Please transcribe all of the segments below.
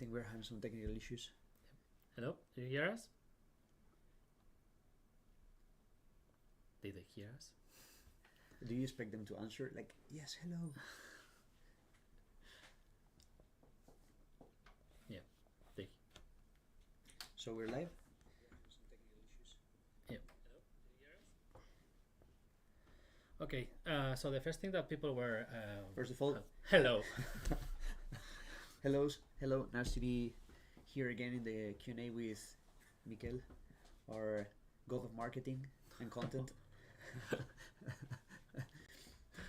think we're having some technical issues. Hello, do you hear us? Did they hear us? Do you expect them to answer like, yes, hello? Yeah, they. So we're live? Yeah. Okay, so the first thing that people were... First of all... hello. Hello, nice to be here again in the Q&A with Mikel, our god of marketing and content.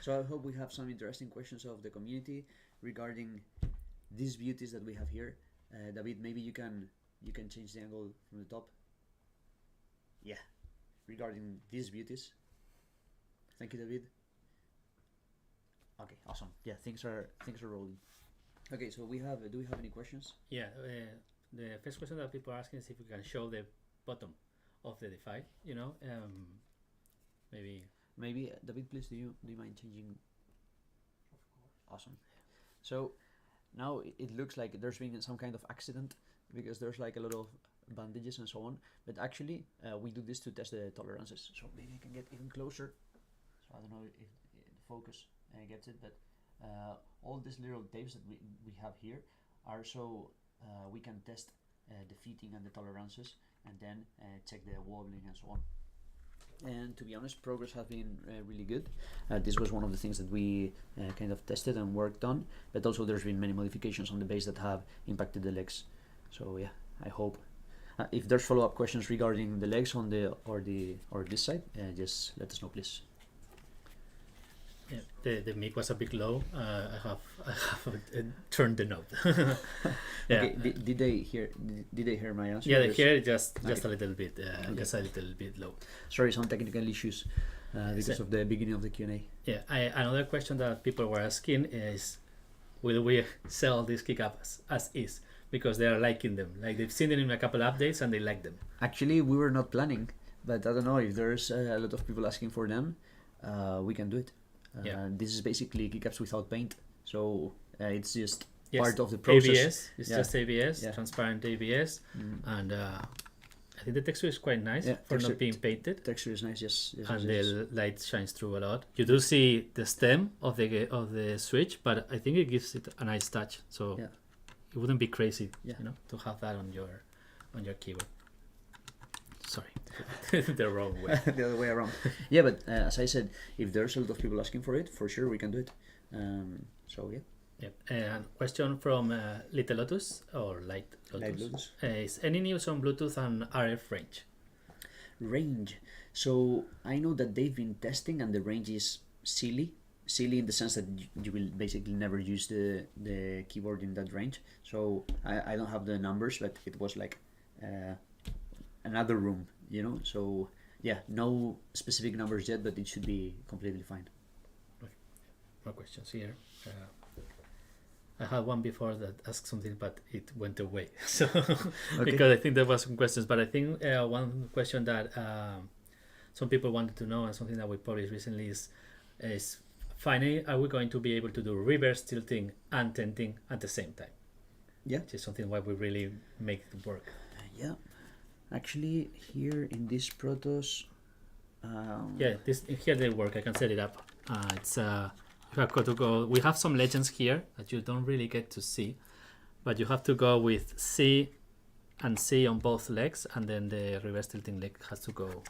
So I hope we have some interesting questions of the community regarding these beauties that we have here. David, maybe you can change the angle from the top. Yeah, regarding these beauties. Thank you, David. Okay, awesome. Yeah, things are rolling. Okay, so do we have any questions? Yeah, the first question that people are asking is if we can show the bottom of the Defy. You know, Maybe David, please, do you mind changing? Of course. Awesome. So now it looks like there's been some kind of accident because there's like a lot of bandages and so on. But actually, we do this to test the tolerances. So maybe I can get even closer. So I don't know if the focus gets it, but all these little tapes that we have here are so we can test the fitting and the tolerances, and then check the wobbling and so on. And to be honest, progress has been really good. This was one of the things that we kind of tested and worked on, but also there's been many modifications on the base that have impacted the legs. So yeah, I hope if there's follow-up questions regarding the legs on the or this side, just let us know, please. Yeah, the mic was a bit low. I have turned the knob. Yeah. Okay. Did they hear my answer? Yeah, they hear it just okay. a little bit. Okay. Just a little bit low. Sorry, some technical issues because of the beginning of the Q&A. Yeah, another question that people were asking is, will we sell these keycaps as is? Because they are liking them. Like they've seen them in a couple of updates and they like them. Actually, we were not planning, but I don't know if there's a lot of people asking for them. We can do it. Yeah. This is basically keycaps without paint, so it's just part of the process. ABS, it's just ABS, transparent ABS, and I think the texture is quite nice for not being painted. Texture is nice, yes. And the light shines through a lot. You do see the stem of the switch, but I think it gives it a nice touch. So it wouldn't be crazy, you know, to have that on your keyboard. Sorry, the wrong way. The other way around. Yeah, but as I said, if there's a lot of people asking for it, for sure we can do it. So yeah. Yep. And question from Little Lotus or Light Lotus. Is any news on Bluetooth and RF range? Range. So I know that they've been testing, and the range is silly in the sense that you will basically never use the keyboard in that range. So I don't have the numbers, but it was like another room, you know. So yeah, no specific numbers yet, but it should be completely fine. Okay. More questions here. I had one before that asked something, but it went away. So because I think there was some questions, but I think one question that some people wanted to know, and something that we published recently is finally, are we going to be able to do reverse tilting and tenting at the same time? Yeah, which is something why we really make it work. Yeah, actually, here in this Protos, here they work. I can set it up. It's you have got to go. We have some legends here that you don't really get to see, but you have to go with C and C on both legs, and then the reverse tilting leg has to go.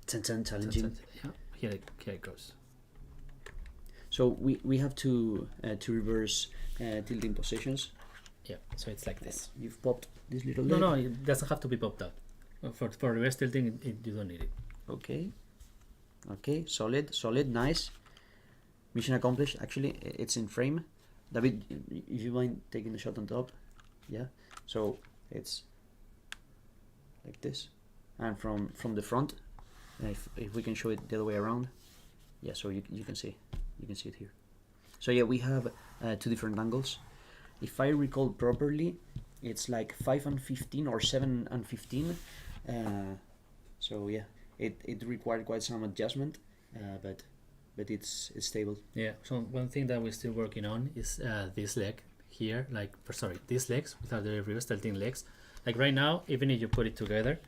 10 challenging. Yeah, here it goes. So we have to reverse tilting positions. Yeah, so it's like this. You've popped this little leg. No, it doesn't have to be popped out. For reverse tilting, you don't need it. Okay, solid, nice. Mission accomplished. Actually, it's in frame. David, if you mind taking the shot on top. Yeah, so it's like this. And from the front, if we can show it the other way around. Yeah, so you can see it here. So yeah, we have two different angles. If I recall properly, it's like 5 and 15 or 7 and 15. So yeah, it required quite some adjustment, but it's stable. Yeah. So one thing that we're still working on is this leg here, like sorry, these legs without the reverse tilting legs. Like right now, even if you put it together,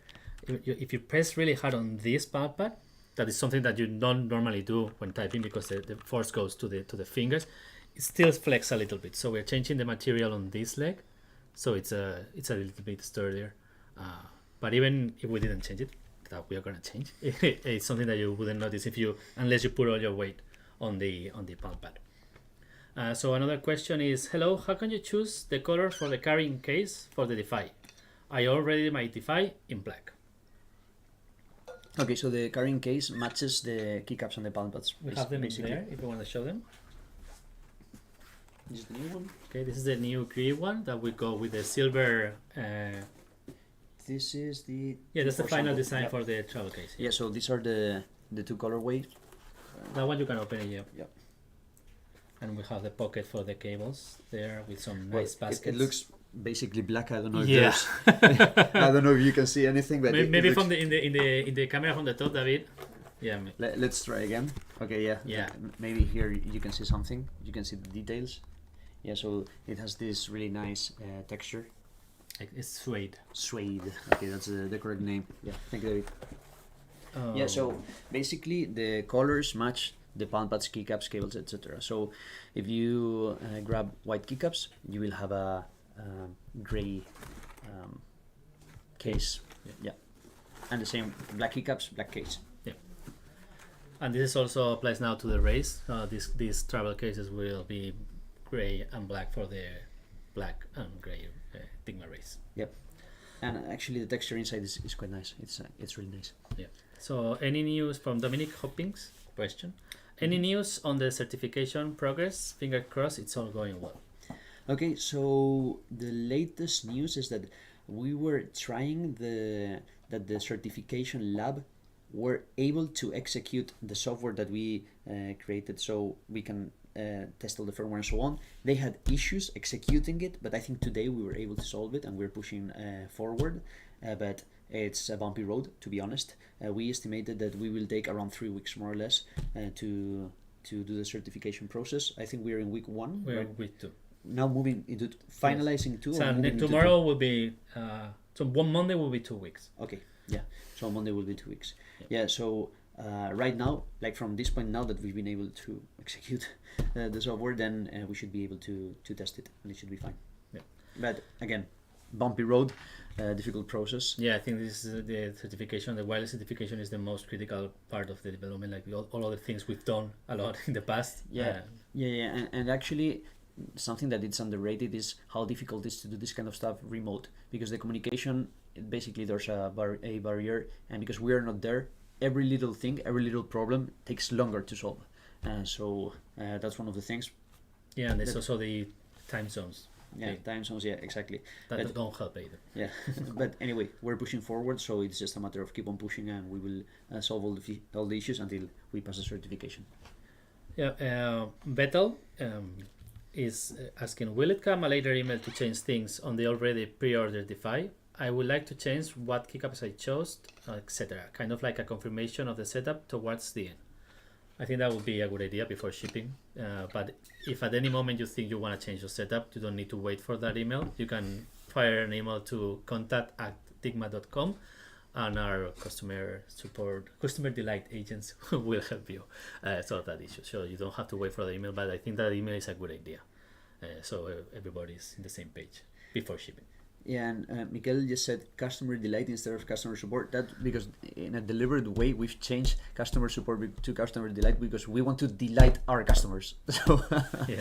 if you press really hard on this palm pad, that is something that you don't normally do when typing because the force goes to the fingers. It still flex a little bit. So we're changing the material on this leg, so it's a little bit sturdier. But even if we didn't change it, that we are gonna change. It's something that you wouldn't notice unless you put all your weight on the palm pad. So another question is, hello, how can you choose the color for the carrying case for the Defy? I already my Defy in black. Okay, so the carrying case matches the keycaps on the palm pads. We have them basically there if you want to show them. This is the new one. Okay, this is the new green one that we go with the silver. This is the that's the final design for the travel case. Yeah, so these are the two colorways. That one you can open it, yeah. Yep. And we have the pocket for the cables there with some nice baskets. It looks basically black. I don't know if there's I don't know if you can see anything, but maybe it from in the camera from the top, David. Yeah. Let's try again. Okay, yeah. Yeah. Maybe here you can see something. You can see the details. Yeah, so it has this really nice texture. It's suede. Suede. Okay, that's the correct name. Yeah, thank you, David. Yeah, so basically the colors match the palm pads, keycaps, cables, etc. So if you grab white keycaps, you will have a gray case. Yeah. And the same black keycaps, black case. Yeah. And this also applies now to the Raise. These travel cases will be gray and black for the black and gray Dygma Raise. Yep. And actually the texture inside is quite nice. It's really nice. Yeah. So any news from Dominique Hoppings? Question. Any news on the certification progress? Finger crossed, it's all going well. Okay, so the latest news is that we were trying that the certification lab were able to execute the software that we created so we can test all the firmware and so on. They had issues executing it, but I think today we were able to solve it and we're pushing forward. But it's a bumpy road, to be honest. We estimated that we will take around 3 weeks more or less to do the certification process. I think we're in week 1. We're in week 2. Now moving into finalizing 2. So tomorrow will be so one Monday will be 2 weeks. Okay, yeah. So Monday will be 2 weeks. Yeah. So right now, like from this point now that we've been able to execute the software, then we should be able to test it and it should be fine. Yeah. But again, bumpy road, difficult process. Yeah, I think this is the certification. The wireless certification is the most critical part of the development. Like all other things we've done a lot in the past. Yeah, and actually, something that it's underrated is how difficult it is to do this kind of stuff remote, because the communication, basically there's a barrier, and because we are not there, every little thing, every little problem takes longer to solve. So that's one of the things. Yeah, and there's also the time zones. Yeah, time zones, yeah, exactly. That don't help either. Yeah, but anyway, we're pushing forward, so it's just a matter of keep on pushing, and we will solve all the issues until we pass the certification. Yeah, Vettel is asking, will it come a later email to change things on the already pre-ordered Defy? I would like to change what keycaps I chose, etc. Kind of like a confirmation of the setup towards the end. I think that would be a good idea before shipping. But if at any moment you think you want to change your setup, you don't need to wait for that email. You can fire an email to contact@dygma.com, and our customer delight agents will help you solve that issue. So you don't have to wait for the email, but I think that email is a good idea. So everybody's in the same page before shipping. Yeah, and Miguel just said customer delight instead of customer support. That because in a deliberate way we've changed customer support to customer delight because we want to delight our customers. So yeah.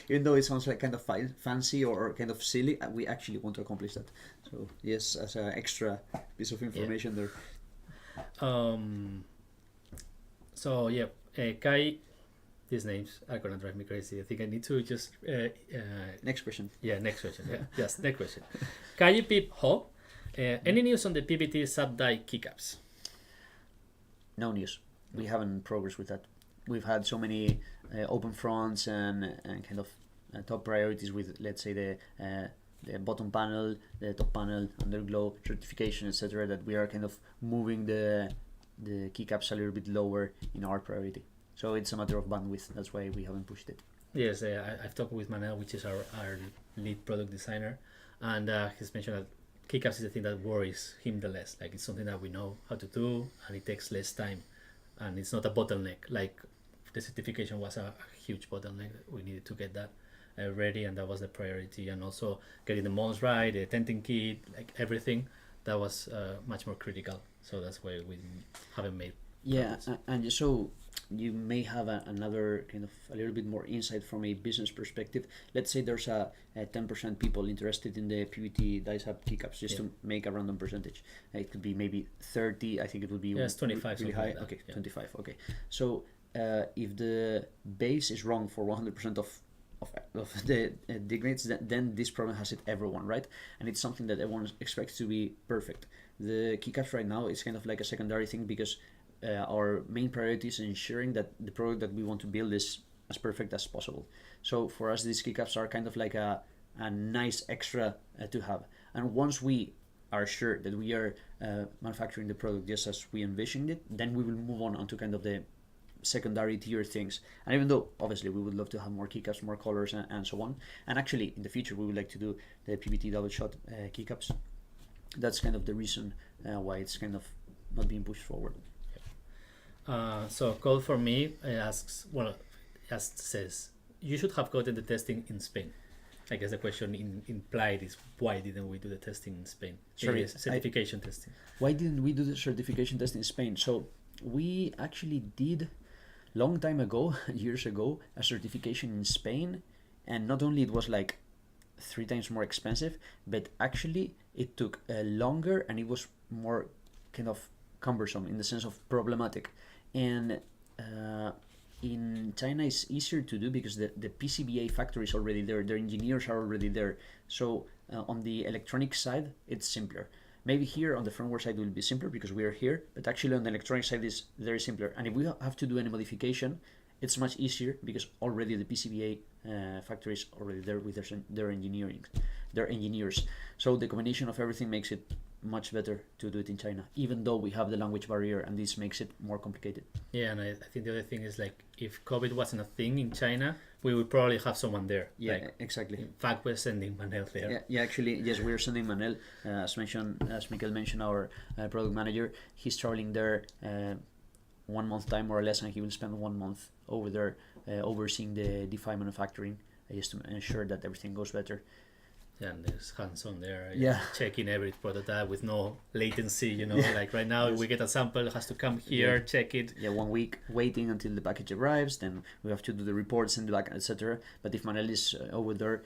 Even though it sounds like kind of fancy or kind of silly, we actually want to accomplish that. So yes, as an extra piece of information there. So yeah, Kai. These names are gonna drive me crazy. I think I need to just next question. Yeah, next question. Yeah, yes, next question. Kai Pip Ho, any news on the PBT sub-die keycaps? No news. We haven't progressed with that. We've had so many open fronts and kind of top priorities with, let's say, the bottom panel, the top panel, underglow, certification, etc. that we are kind of moving the keycaps a little bit lower in our priority. So it's a matter of bandwidth. That's why we haven't pushed it. Yes, I've talked with Manel, which is our lead product designer, and he's mentioned that keycaps is the thing that worries him the less. Like it's something that we know how to do, and it takes less time, and it's not a bottleneck. Like the certification was a huge bottleneck. We needed to get that ready, and that was the priority. And also getting the molds right, the tenting kit, like everything, that was much more critical. So that's why we haven't made. Yeah, and so you may have another kind of a little bit more insight from a business perspective. Let's say there's a 10% people interested in the PVT dice up keycaps, just to make a random percentage. It could be maybe 30. I think it would be it's 25 really high. Like that. Okay, 25. Okay, so if the base is wrong for 100% of the dignates, then this problem has hit everyone, right? And it's something that everyone expects to be perfect. The keycaps right now is kind of like a secondary thing because our main priority is ensuring that the product that we want to build is as perfect as possible. So for us, these keycaps are kind of like a nice extra to have. And once we are sure that we are manufacturing the product just as we envisioned it, then we will move on onto kind of the secondary tier things. And even though obviously we would love to have more keycaps, more colors, and so on, and actually in the future we would like to do the PVT double shot keycaps. That's kind of the reason why it's kind of not being pushed forward. So Call for Me says you should have gotten the testing in Spain. I guess the question implied is why didn't we do the testing in Spain? Sorry, certification testing. Why didn't we do the certification testing in Spain? So we actually did long time ago, years ago, a certification in Spain, and not only it was like 3 times more expensive, but actually it took longer and it was more kind of cumbersome in the sense of problematic. And in China it's easier to do because the PCBA factory is already there, their engineers are already there. So on the electronic side it's simpler. Maybe here on the firmware side will be simpler because we are here, but actually on the electronic side is very simpler. And if we have to do any modification, it's much easier because already the PCBA factory is already there with their engineers. So the combination of everything makes it much better to do it in China, even though we have the language barrier and this makes it more complicated. Yeah, and I think the other thing is like if COVID wasn't a thing in China, we would probably have someone there. Yeah, like, exactly. In fact, we're sending Manel there. Yeah, actually, yes, we're sending Manel. As Mikel mentioned, our product manager, he's traveling there 1 month time more or less, and he will spend 1 month over there overseeing the Defy Manufacturing just to ensure that everything goes better. Yeah, and there's hands-on there, yeah, checking every prototype with no latency, you know, like right now we get a sample, it has to come here, check it. Yeah, 1 week waiting until the package arrives, then we have to do the reports and the back, etc. But if Manel is over there,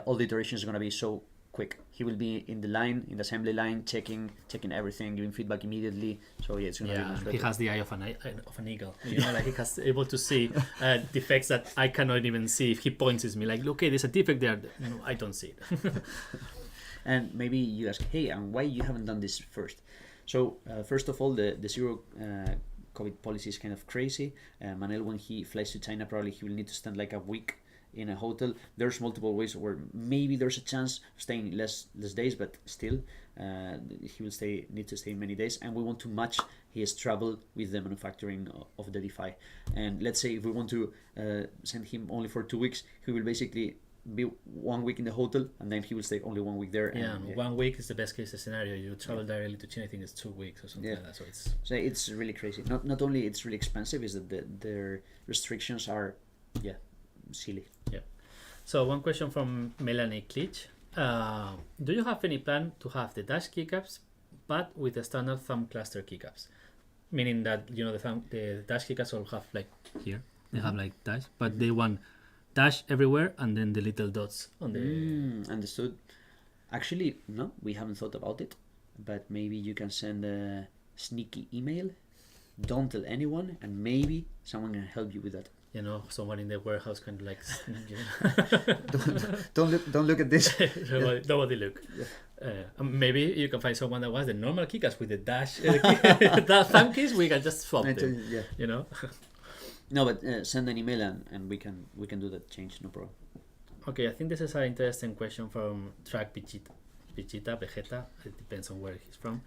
all the iterations are going to be so quick. He will be in the line, in the assembly line, checking everything, giving feedback immediately. So yeah, it's going to be much better. He has the eye of an eagle, you know, like he has able to see defects that I cannot even see. If he points at me like, okay, there's a defect there, no, I don't see it. And maybe you ask, hey, and why you haven't done this first? So first of all, the zero COVID policy is kind of crazy. Manel, when he flies to China, probably he will need to spend like a week in a hotel. There's multiple ways where maybe there's a chance of staying less days, but still he will need to stay many days, and we want to match his travel with the manufacturing of the Defy. And let's say if we want to send him only for 2 weeks, he will basically be 1 week in the hotel, and then he will stay only 1 week there. And 1 week is the best case scenario. You travel directly to China, I think it's 2 weeks or something like that. So it's really crazy. Not only it's really expensive, is that their restrictions are silly. Yeah. So one question from Melanie Klitsch. Do you have any plan to have the dash keycaps but with the standard thumb cluster keycaps? Meaning that, you know, the dash keycaps all have like here, they have like dash, but they want dash everywhere and then the little dots on the... Understood. Actually, no, we haven't thought about it, but maybe you can send a sneaky email. Don't tell anyone, and maybe someone can help you with that. You know, someone in the warehouse kind of like... don't look at this. Nobody look. Yeah. Maybe you can find someone that wants the normal keycaps with the dash that thumb keys. We can just swap them. Yeah. You know. No, but send an email and we can do that change. No problem. Okay, I think this is an interesting question from Track Vegeta. It depends on where he's from.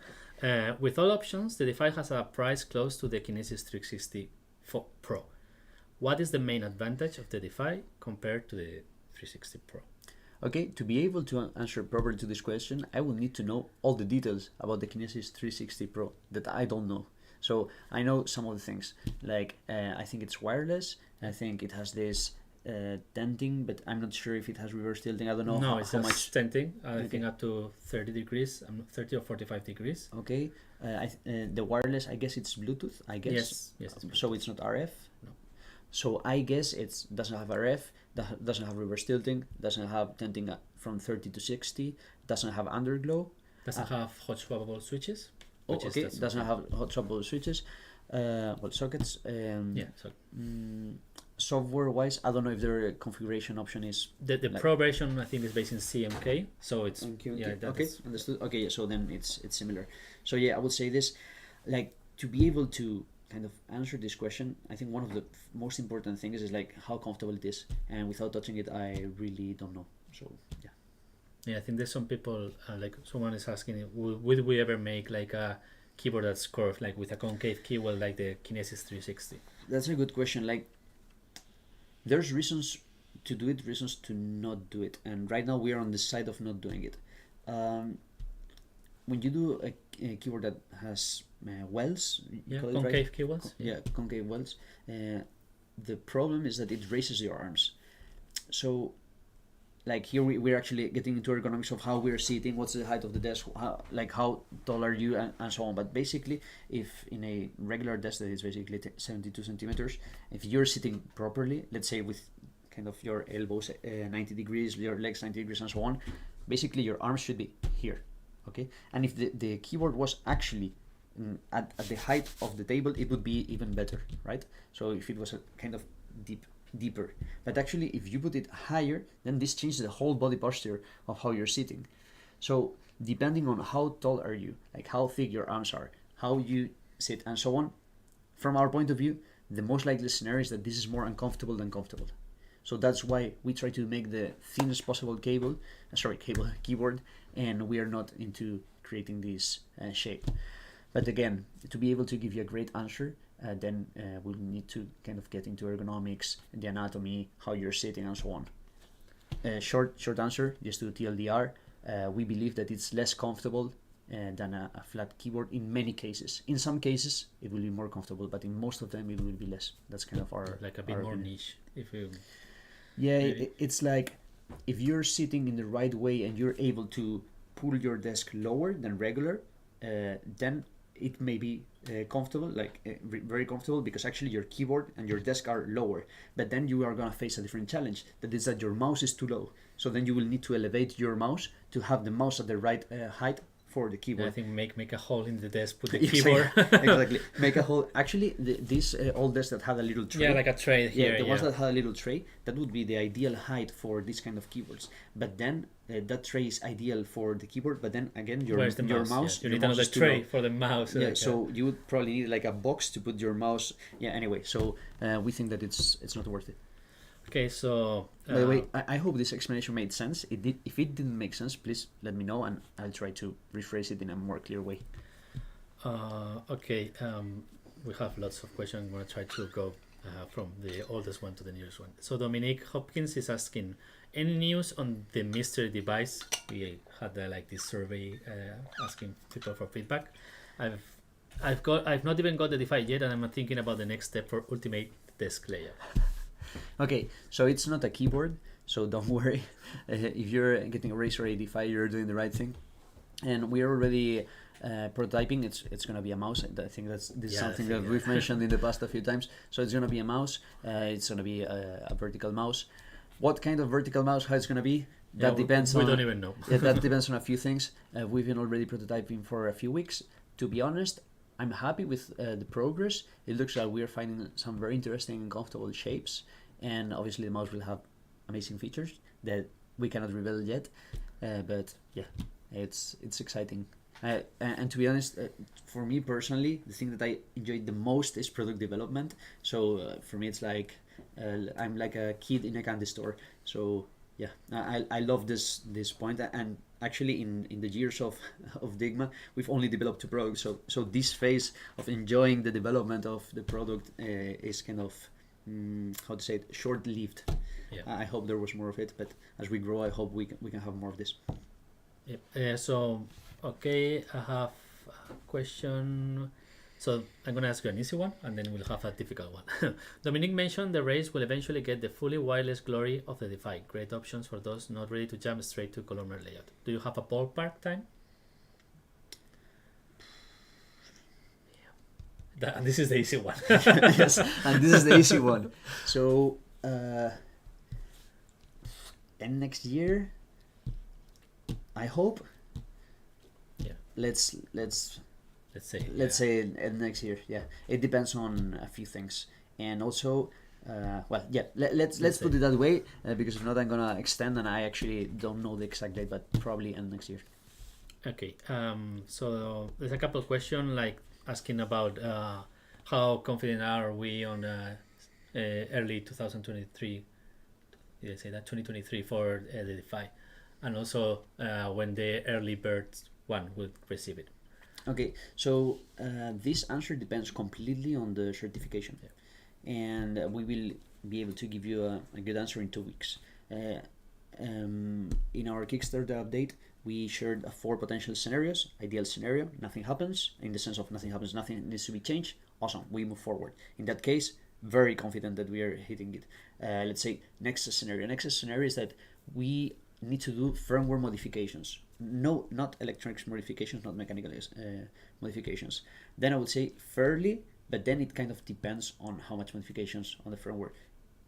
With all options, the Defy has a price close to the Kinesis 360 Pro. what is the main advantage of the Defy compared to the 360 Pro? Okay, to be able to answer properly to this question, I will need to know all the details about the Kinesis 360 Pro that I don't know. So I know some of the things, like I think it's wireless, I think it has this tenting, but I'm not sure if it has reverse tilting. I don't know It's how just much tenting. I think up to 30 degrees, 30 or 45 degrees. Okay, the wireless, I guess it's Bluetooth, I guess. Yes. So it's not RF? No. So I guess it doesn't have RF, doesn't have reverse tilting, doesn't have tenting from 30 to 60, doesn't have underglow. Doesn't have hot swappable switches. Okay, doesn't have hot swappable switches. Sockets. Software wise, I don't know if their configuration option is the like, Pro version. I think is based in CMK, so it's okay, understood. Okay, so then it's similar. So yeah, I would say this, like, to be able to kind of answer this question, I think one of the most important things is like how comfortable it is, and without touching it, I really don't know. So yeah, I think there's some people like someone is asking, would we ever make like a keyboard that's curved, like with a concave keyboard like the Kinesis 360? That's a good question. Like, there's reasons to do it, reasons to not do it, and right now we are on the side of not doing it. When you do a keyboard that has wells, concave keyboards, concave wells, the problem is that it raises your arms. So like here we're actually getting into ergonomics of how we're sitting, what's the height of the desk, how tall are you, and so on. But basically, if in a regular desk that is basically 72 centimeters, if you're sitting properly, let's say with kind of your elbows 90 degrees, your legs 90 degrees, and so on, basically your arms should be here, okay? And if the keyboard was actually at the height of the table, it would be even better, right? So if it was a kind of deeper, but actually if you put it higher, then this changes the whole body posture of how you're sitting. So depending on how tall are you, like how thick your arms are, how you sit, and so on, from our point of view, the most likely scenario is that this is more uncomfortable than comfortable. So that's why we try to make the thinnest possible keyboard, and we are not into creating this shape. But again, to be able to give you a great answer, then we'll need to kind of get into ergonomics, the anatomy, how you're sitting, and so on. Short answer, just to TLDR, we believe that it's less comfortable than a flat keyboard in many cases. In some cases, it will be more comfortable, but in most of them, it will be less. That's kind of our like a bit more opinion. Niche. If you it's like if you're sitting in the right way and you're able to pull your desk lower than regular, then it may be comfortable, very comfortable, because actually your keyboard and your desk are lower. But then you are going to face a different challenge, that is that your mouse is too low. So then you will need to elevate your mouse to have the mouse at the right height for the keyboard. I think make a hole in the desk, put the keyboard. Exactly, make a hole. Actually, these old desks that had a little tray. Yeah, like a tray here. The ones that had a little tray, that would be the ideal height for this kind of keyboards. But then that tray is ideal for the keyboard. But then again, your mouse. You need another tray for the mouse. So you would probably need like a box to put your mouse. Anyway, so we think that it's not worth it. Okay, so by the way, I hope this explanation made sense. It did. If it didn't make sense, please let me know, and I'll try to rephrase it in a more clear way. Okay, we have lots of questions. I'm going to try to go from the oldest one to the newest one. So Dominique Hopkins is asking, any news on the mystery device? We had this survey asking people for feedback. I've not even got the Defy yet, and I'm thinking about the next step for ultimate desk layout. Okay, so it's not a keyboard, so don't worry. If you're getting a Razer Defy, you're doing the right thing. And we are already prototyping. It's going to be a mouse. I think this is something that we've mentioned in the past a few times. So it's going to be a mouse. It's going to be a vertical mouse. What kind of vertical mouse? How it's going to be? That depends on. We don't even know. That depends on a few things. We've been already prototyping for a few weeks. To be honest, I'm happy with the progress. It looks like we're finding some very interesting and comfortable shapes, and obviously the mouse will have amazing features that we cannot reveal yet. But yeah, it's exciting. And to be honest, for me personally, the thing that I enjoyed the most is product development. So for me, it's like I'm like a kid in a candy store. So yeah, I love this point, and actually in the years of Dygma, we've only developed 2 products. So this phase of enjoying the development of the product is kind of how to say it, short-lived. Yeah. I hope there was more of it, but as we grow, I hope we can have more of this. Yep. So, okay, I have a question. So I'm going to ask you an easy one, and then we'll have a difficult one. Dominique mentioned the Raise will eventually get the fully wireless glory of the Defy. Great options for those not ready to jump straight to columnar layout. Do you have a ballpark time? And this is the easy one. Yes, and this is the easy one. So, and next year, I hope. Yeah. Let's say next year. Yeah, it depends on a few things, and also, let's put it that way, because if not, I'm gonna extend, and I actually don't know the exact date, but probably end next year. Okay. So there's a couple of questions like asking about how confident are we on early 2023. Did I say that 2023 for the Defy, and also when the early birds one would receive it. Okay, so this answer depends completely on the certification, and we will be able to give you a good answer in 2 weeks. In our Kickstarter update, we shared 4 potential scenarios. Ideal scenario, nothing happens, in the sense of nothing happens, nothing needs to be changed. Awesome, we move forward. In that case, very confident that we are hitting it. Let's say next scenario. Next scenario is that we need to do firmware modifications. No, not electronics modifications, not mechanical modifications. Then I would say fairly, but then it kind of depends on how much modifications on the firmware.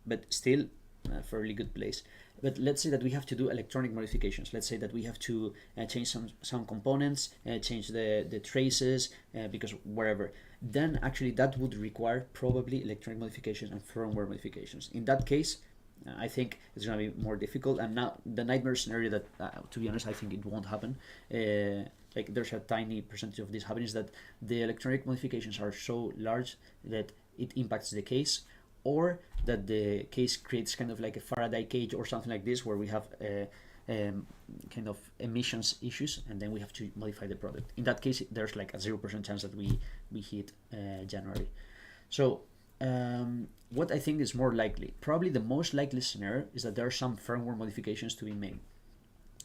But still, a fairly good place. But let's say that we have to do electronic modifications. Let's say that we have to change some components, change the traces, because wherever. Then actually that would require probably electronic modifications and firmware modifications. In that case, I think it's going to be more difficult. And now the nightmare scenario that, to be honest, I think it won't happen. Like there's a tiny percentage of this happening, is that the electronic modifications are so large that it impacts the case, or that the case creates kind of like a Faraday cage or something like this, where we have kind of emissions issues, and then we have to modify the product. In that case, there's like a 0% chance that we hit January. So what I think is more likely, probably the most likely scenario, is that there are some firmware modifications to be made.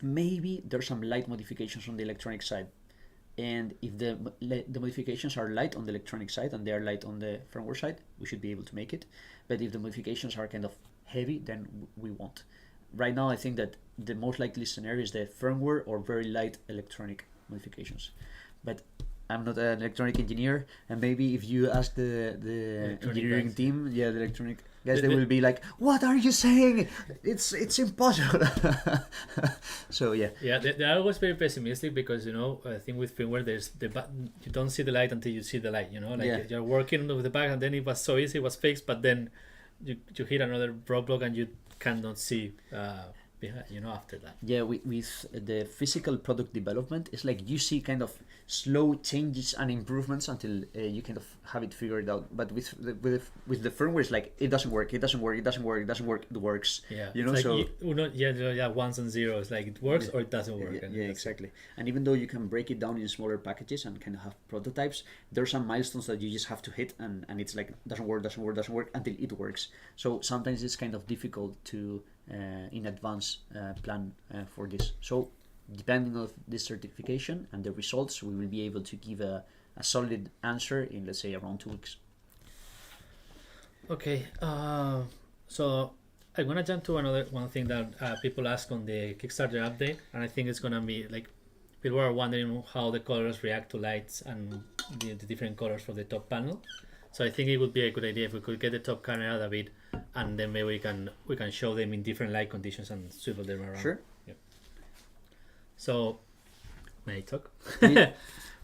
Maybe there's some light modifications on the electronic side, and if the modifications are light on the electronic side and they are light on the firmware side, we should be able to make it. But if the modifications are kind of heavy, then we won't. Right now, I think that the most likely scenario is the firmware or very light electronic modifications. But I'm not an electronic engineer, and maybe if you ask the engineering team, the electronic guys, they will be like, "What are you saying? It's impossible." So yeah. Yeah, they're always very pessimistic, because I think with firmware there's you don't see the light until you see the light. You're working with the bug, and then it was so easy, it was fixed, but then you hit another roadblock and you cannot see after that. Yeah, with the physical product development, it's like you see kind of slow changes and improvements until you kind of have it figured out. But with the firmware, it's like it doesn't work, it works. Yeah, it's like so ones and zeros, like it works or it doesn't work. Yeah, exactly. And even though you can break it down in smaller packages and kind of have prototypes, there are some milestones that you just have to hit, and it's like doesn't work until it works. So sometimes it's kind of difficult to in advance plan for this. So depending on this certification and the results, we will be able to give a solid answer in, let's say, around 2 weeks. Okay, so I'm gonna jump to one thing that people ask on the Kickstarter update, and I think it's gonna be like people are wondering how the colors react to lights and the different colors for the top panel. So I think it would be a good idea if we could get the top camera out a bit, and then maybe we can show them in different light conditions and swivel them around. Sure. Yeah. So, may I talk? Yeah.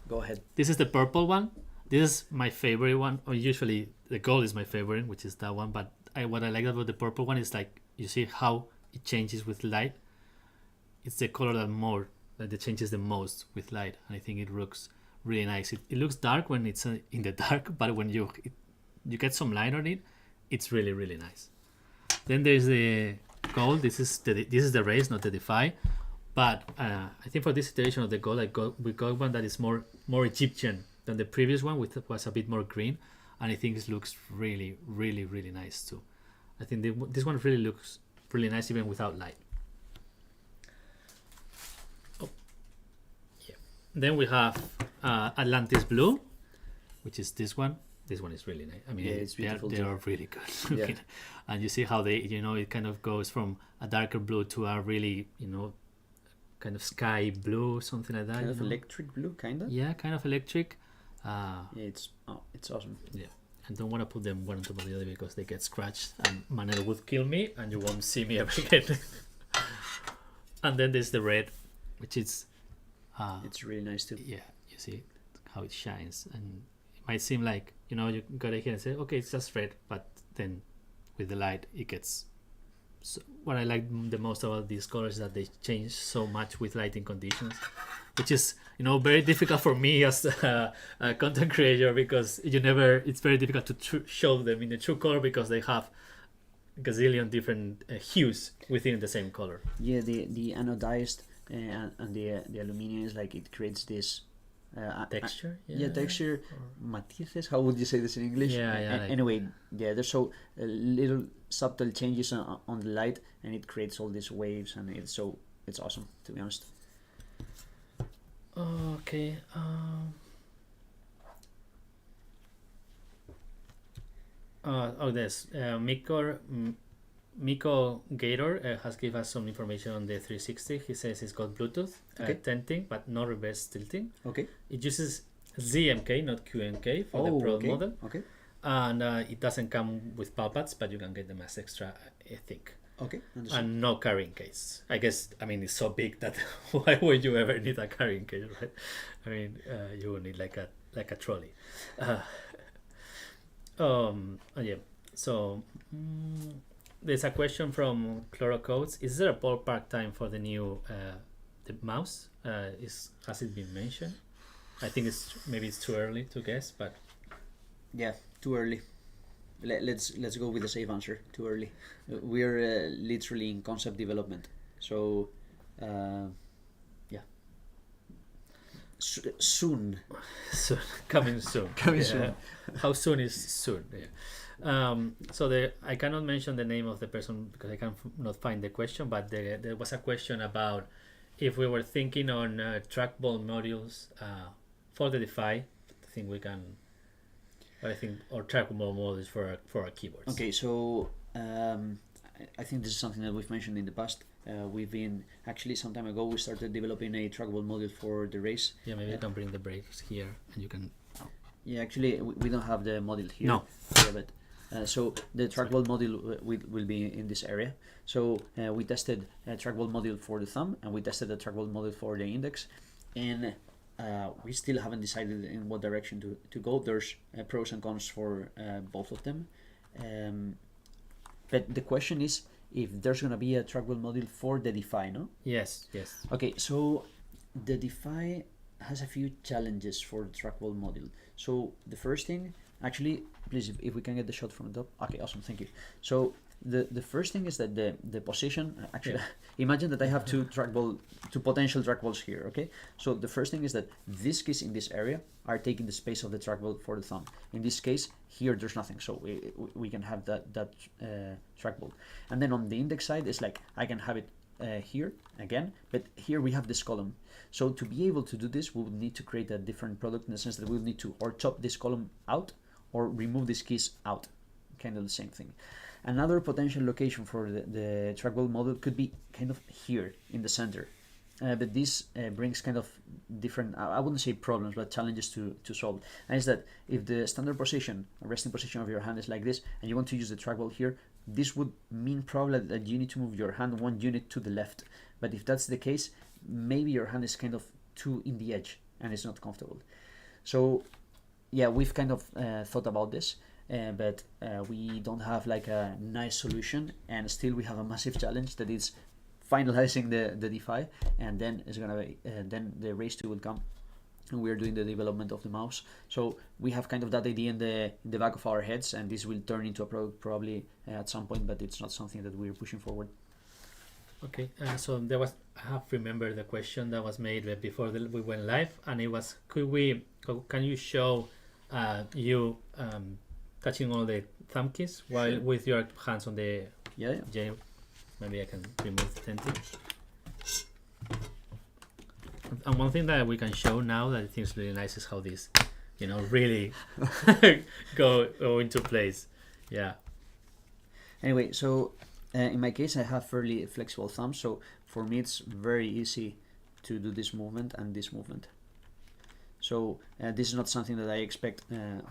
Go ahead. This is the purple one. This is my favorite one. Or usually the gold is my favorite, which is that one. But what I like about the purple one is like you see how it changes with light. It's the color that changes the most with light, and I think it looks really nice. It looks dark when it's in the dark, but when you get some light on it, it's really, really nice. Then there's the gold. This is the Raise, not the Defy. But I think for this iteration of the gold, we got one that is more Egyptian than the previous one, which was a bit more green. and I think it looks really, really, really nice too. I think this one really looks really nice even without light. Oh, yeah. Then we have Atlantis Blue, which is this one. This one is really nice. I mean, it's beautiful. They are really good. Yeah. And you see how they, it kind of goes from a darker blue to a really, kind of sky blue, something like that. Kind of electric blue, kind of. Yeah, kind of electric. Yeah, it's awesome. Yeah, I don't want to put them one on top of the other because they get scratched, and Manel would kill me, and you won't see me ever again. And then there's the red, which is. It's really nice too. Yeah, you see how it shines, and it might seem like you got it here and say, okay, it's just red, but then with the light it gets. So what I like the most about these colors is that they change so much with lighting conditions, which is very difficult for me as a content creator, because it's very difficult to show them in the true color because they have a gazillion different hues within the same color. Yeah, the anodized and the aluminum is like, it creates this texture. Texture, matices. How would you say this in English? Anyway, there's so little subtle changes on the light, and it creates all these waves, and it's awesome, to be honest. Okay. This Miko Gator has given us some information on the 360. He says it's got Bluetooth tenting, but no reverse tilting. Okay. It uses ZMK, not QMK, for the Pro model. Okay. And it doesn't come with pal pads, but you can get them as extra, I think. Okay. And no carrying case. I guess, it's so big that why would you ever need a carrying case, right? You will need like a trolley. Yeah. So there's a question from Chlorocodes. Is there a ballpark time for the new the mouse? Has it been mentioned? I think maybe it's too early to guess, but yeah, too early. Let's go with the safe answer. Too early. We're literally in concept development, so yeah. Soon. Coming soon. Soon. How soon is soon? Yeah. So I cannot mention the name of the person because I cannot find the question, but there was a question about if we were thinking on trackball modules for the Defy. I think or trackball modules for our keyboards. Okay, so I think this is something that we've mentioned in the past. We've been actually some time ago we started developing a trackball module for the Raze. Yeah, maybe I can bring the brakes here and you can. Yeah, actually we don't have the module here. No. Yeah, but so the trackball module will be in this area. So we tested a trackball module for the thumb, and we tested a trackball module for the index, and we still haven't decided in what direction to go. There's pros and cons for both of them, but the question is if there's gonna be a trackball module for the Defy, no? Yes. Okay, so the Defy has a few challenges for the trackball module. So the first thing, actually, please, if we can get the shot from the top. Okay, awesome, thank you. So the first thing is that the position, actually, imagine that I have two potential trackballs here, okay? So the first thing is that these keys in this area are taking the space of the trackball for the thumb. In this case, here there's nothing, so we can have that trackball. And then on the index side, it's like I can have it here again, but here we have this column. So to be able to do this, we would need to create a different product in the sense that we would need to or chop this column out or remove these keys out, kind of the same thing. Another potential location for the trackball model could be kind of here in the center, but this brings kind of different, I wouldn't say problems, but challenges to solve. And is that if the standard position, resting position of your hand is like this, and you want to use the trackball here, this would mean probably that you need to move your hand one unit to the left. But if that's the case, maybe your hand is kind of too in the edge and it's not comfortable. So yeah, we've kind of thought about this, but we don't have like a nice solution, and still we have a massive challenge that is finalizing the Defy, and then it's gonna be, then the Raze 2 will come, and we're doing the development of the mouse. So we have kind of that idea in the back of our heads, and this will turn into a product probably at some point, but it's not something that we're pushing forward. Okay, so I have remembered the question that was made before we went live, and it was, can you show you touching all the thumb keys while with your hands on the jail. Maybe I can remove the tenting. And one thing that we can show now that I think is really nice is how this, really go into place. Yeah. Anyway, so in my case, I have fairly flexible thumbs, so for me it's very easy to do this movement and this movement. So this is not something that I expect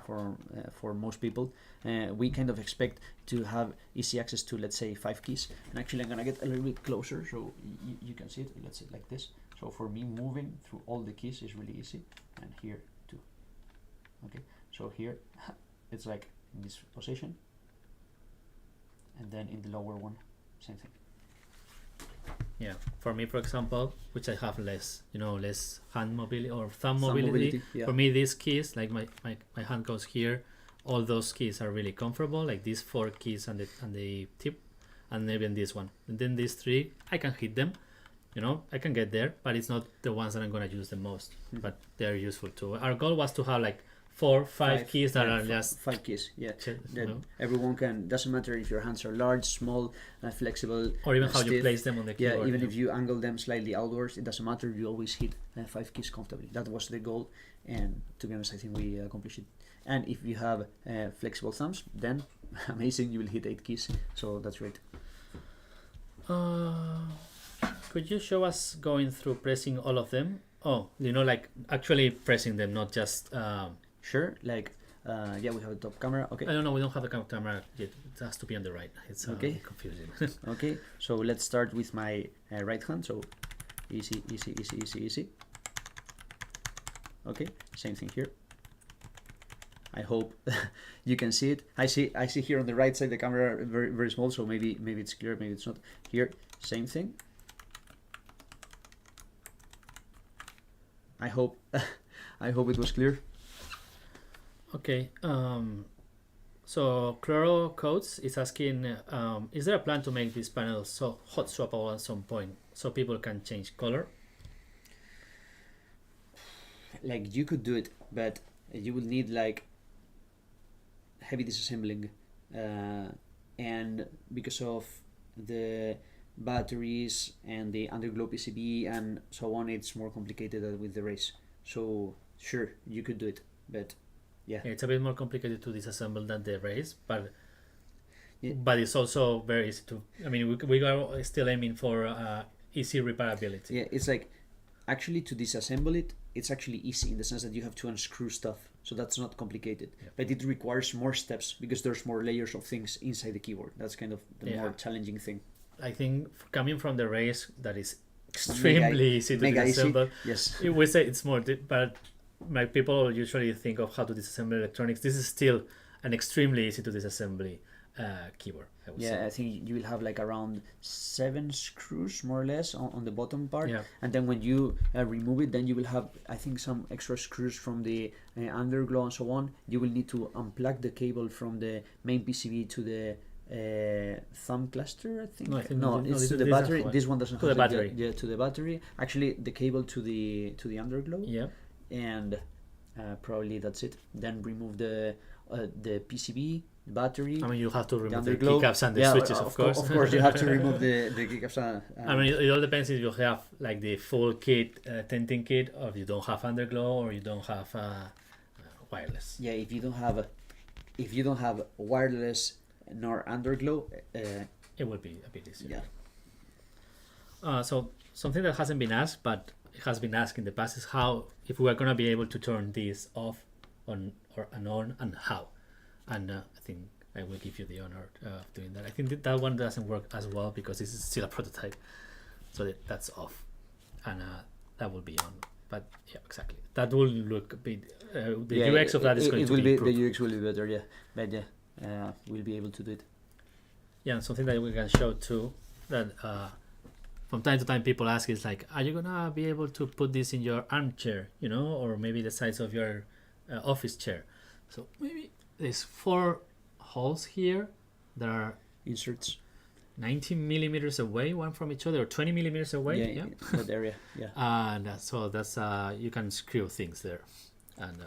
for most people. We kind of expect to have easy access to, let's say, 5 keys. And actually, I'm gonna get a little bit closer so you can see it. Let's say like this. So for me, moving through all the keys is really easy, and here too. Okay. So here, it's like in this position, and then in the lower one, same thing. Yeah, for me, for example, which I have less hand mobility or thumb mobility. Yeah. For me, these keys, like my hand goes here, all those keys are really comfortable, like these 4 keys and the tip, and even this one. And then these 3, I can hit them, I can get there, but it's not the ones that I'm going to use the most, but they're useful too. Our goal was to have like 4, 5 keys that are just 5 keys. Yeah, everyone can. Doesn't matter if your hands are large, small, flexible, or even how stiff. you place them on the keyboard. Yeah, even if you angle them slightly outwards, it doesn't matter. You always hit 5 keys comfortably. That was the goal, and to be honest, I think we accomplished it. And if you have flexible thumbs, then amazing, you will hit 8 keys. So that's great. Could you show us going through pressing all of them? Oh, like actually pressing them, not just. Sure, like we have a top camera. Okay. I don't know. We don't have the camera yet. It has to be on the right. It's okay. Confusing. Okay, so let's start with my right hand. So easy, easy, easy, easy, easy. Okay, same thing here. I hope you can see it. I see here on the right side the camera very, very small, so maybe it's clear, maybe it's not. Here, same thing. I hope it was clear. Okay. So Chloro Codes is asking, is there a plan to make this panel so hot swappable at some point so people can change color? Like you could do it, but you will need like heavy disassembling, and because of the batteries and the underglow PCB and so on, it's more complicated than with the Raise. So sure, you could do it, but yeah, it's a bit more complicated to disassemble than the Raise, but it's also very easy to. I mean, we are still aiming for easy repairability. Yeah, it's like actually to disassemble it, it's actually easy in the sense that you have to unscrew stuff, so that's not complicated. But it requires more steps because there's more layers of things inside the keyboard. That's kind of the more challenging thing. I think coming from the Raise, that is extremely easy to disassemble. Yes, we say it's more, but my people usually think of how to disassemble electronics. This is still an extremely easy to disassemble keyboard. I would say. I think you will have like around 7 screws more or less on the bottom part, and then when you remove it, then you will have I think some extra screws from the underglow and so on. You will need to unplug the cable from the main PCB to the thumb cluster. I think it's to the battery. This one doesn't have the battery. To the battery. Actually, the cable to the underglow. Yeah, and probably that's it. Then remove the PCB. Battery. I mean, you have to remove the keycaps and the switches, of course. Of course, you have to remove the keycaps. I mean, it all depends if you have like the full kit, tenting kit, or if you don't have underglow, or you don't have wireless. Yeah, if you don't have wireless nor underglow, it will be a bit easier. Yeah. So something that hasn't been asked, but it has been asked in the past, is how if we are going to be able to turn this off, on, and how. And I think I will give you the honor of doing that. I think that one doesn't work as well because this is still a prototype, so that's off, and that will be on. But yeah, exactly. That will look a bit. The UX of that is going to be improved. The UX will be better, yeah. But we'll be able to do it. Yeah, and something that we can show too that from time to time people ask is like, are you gonna be able to put this in your armchair, or maybe the size of your office chair? So maybe. There's 4 holes here that are inserts 19 millimeters away, one from each other, or 20 millimeters away. Yeah. That area. Yeah. And so that's you can screw things there, and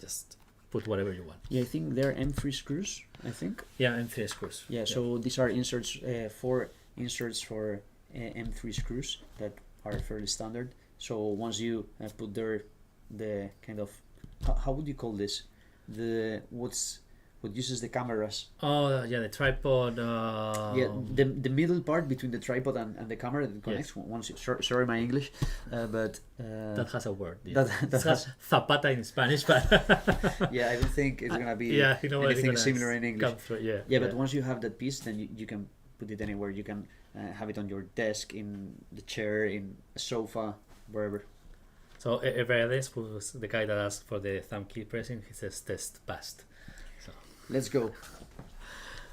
just put whatever you want. Yeah, I think they're M3 screws, I think. Yeah, M3 screws. Yeah, so these are inserts, 4 inserts for M3 screws that are fairly standard. So once you put the kind of, how would you call this? What uses the cameras? Oh, yeah, the tripod. Yeah, the middle part between the tripod and the camera that connects. Yes. Once sorry, my English, but that has a word. Yeah. That has zapata in Spanish, but yeah, I don't think it's gonna be anything similar in English. But once you have that piece, then you can put it anywhere. You can have it on your desk, in the chair, in a sofa, wherever. So Everades was the guy that asked for the thumb key pressing. He says test passed. So let's go.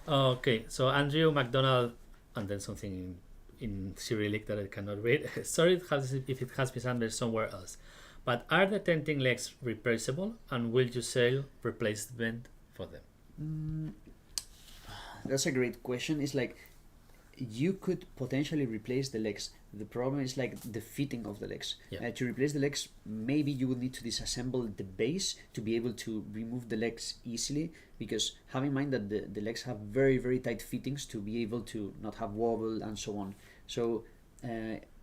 Okay, so Andrew McDonald, and then something in Cyrillic that I cannot read. Sorry if it has been under somewhere else. But are the tenting legs replaceable, and will you sell replacement for them? That's a great question. It's like you could potentially replace the legs. The problem is like the fitting of the legs. Yeah. To replace the legs, maybe you would need to disassemble the base to be able to remove the legs easily, because have in mind that the legs have very, very tight fittings to be able to not have wobble and so on. So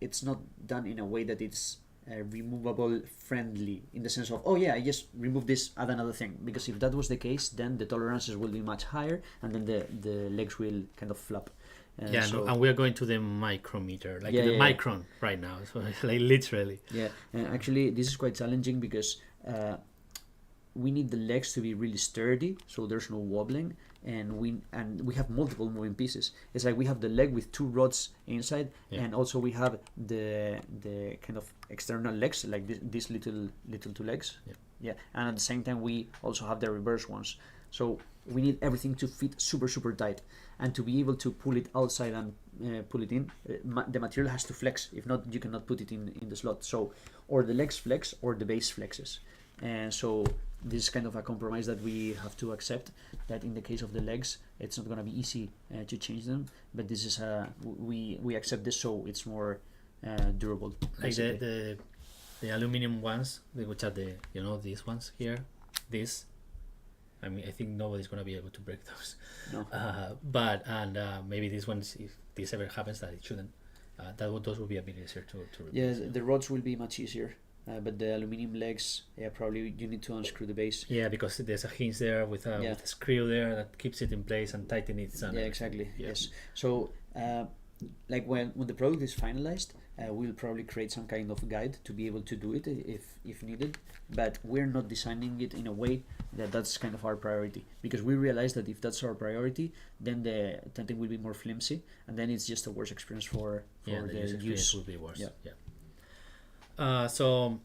it's not done in a way that it's removable friendly, in the sense of, oh yeah, I just remove this, add another thing, because if that was the case, then the tolerances will be much higher, and then the legs will kind of flop. And we are going to the micrometer, like the micron right now, so like literally. Yeah, actually this is quite challenging because we need the legs to be really sturdy, so there's no wobbling, and we have multiple moving pieces. It's like we have the leg with 2 rods inside, and also we have the kind of external legs, like these little 2 legs. And at the same time we also have the reverse ones. So we need everything to fit super, super tight, and to be able to pull it outside and pull it in, the material has to flex. If not, you cannot put it in the slot. So, or the legs flex or the base flexes. And so this is kind of a compromise that we have to accept, that in the case of the legs, it's not going to be easy to change them, but this is we accept this, so it's more durable. Like the aluminum ones, which are the, these ones here, this. I mean, I think nobody's going to be able to break those. No. But maybe these ones, if this ever happens, that it shouldn't, those will be a bit easier to replace. Yeah, the rods will be much easier. But the aluminum legs, probably you need to unscrew the base. Yeah, because there's a hinge there with a screw there that keeps it in place and tightens it. Yeah, exactly. Yeah. Yes. So, like when the product is finalized, we'll probably create some kind of guide to be able to do it if needed. But we're not designing it in a way that's kind of our priority, because we realize that if that's our priority, then the tenting will be more flimsy, and then it's just a worse experience for the use. Will be worse. Yeah. So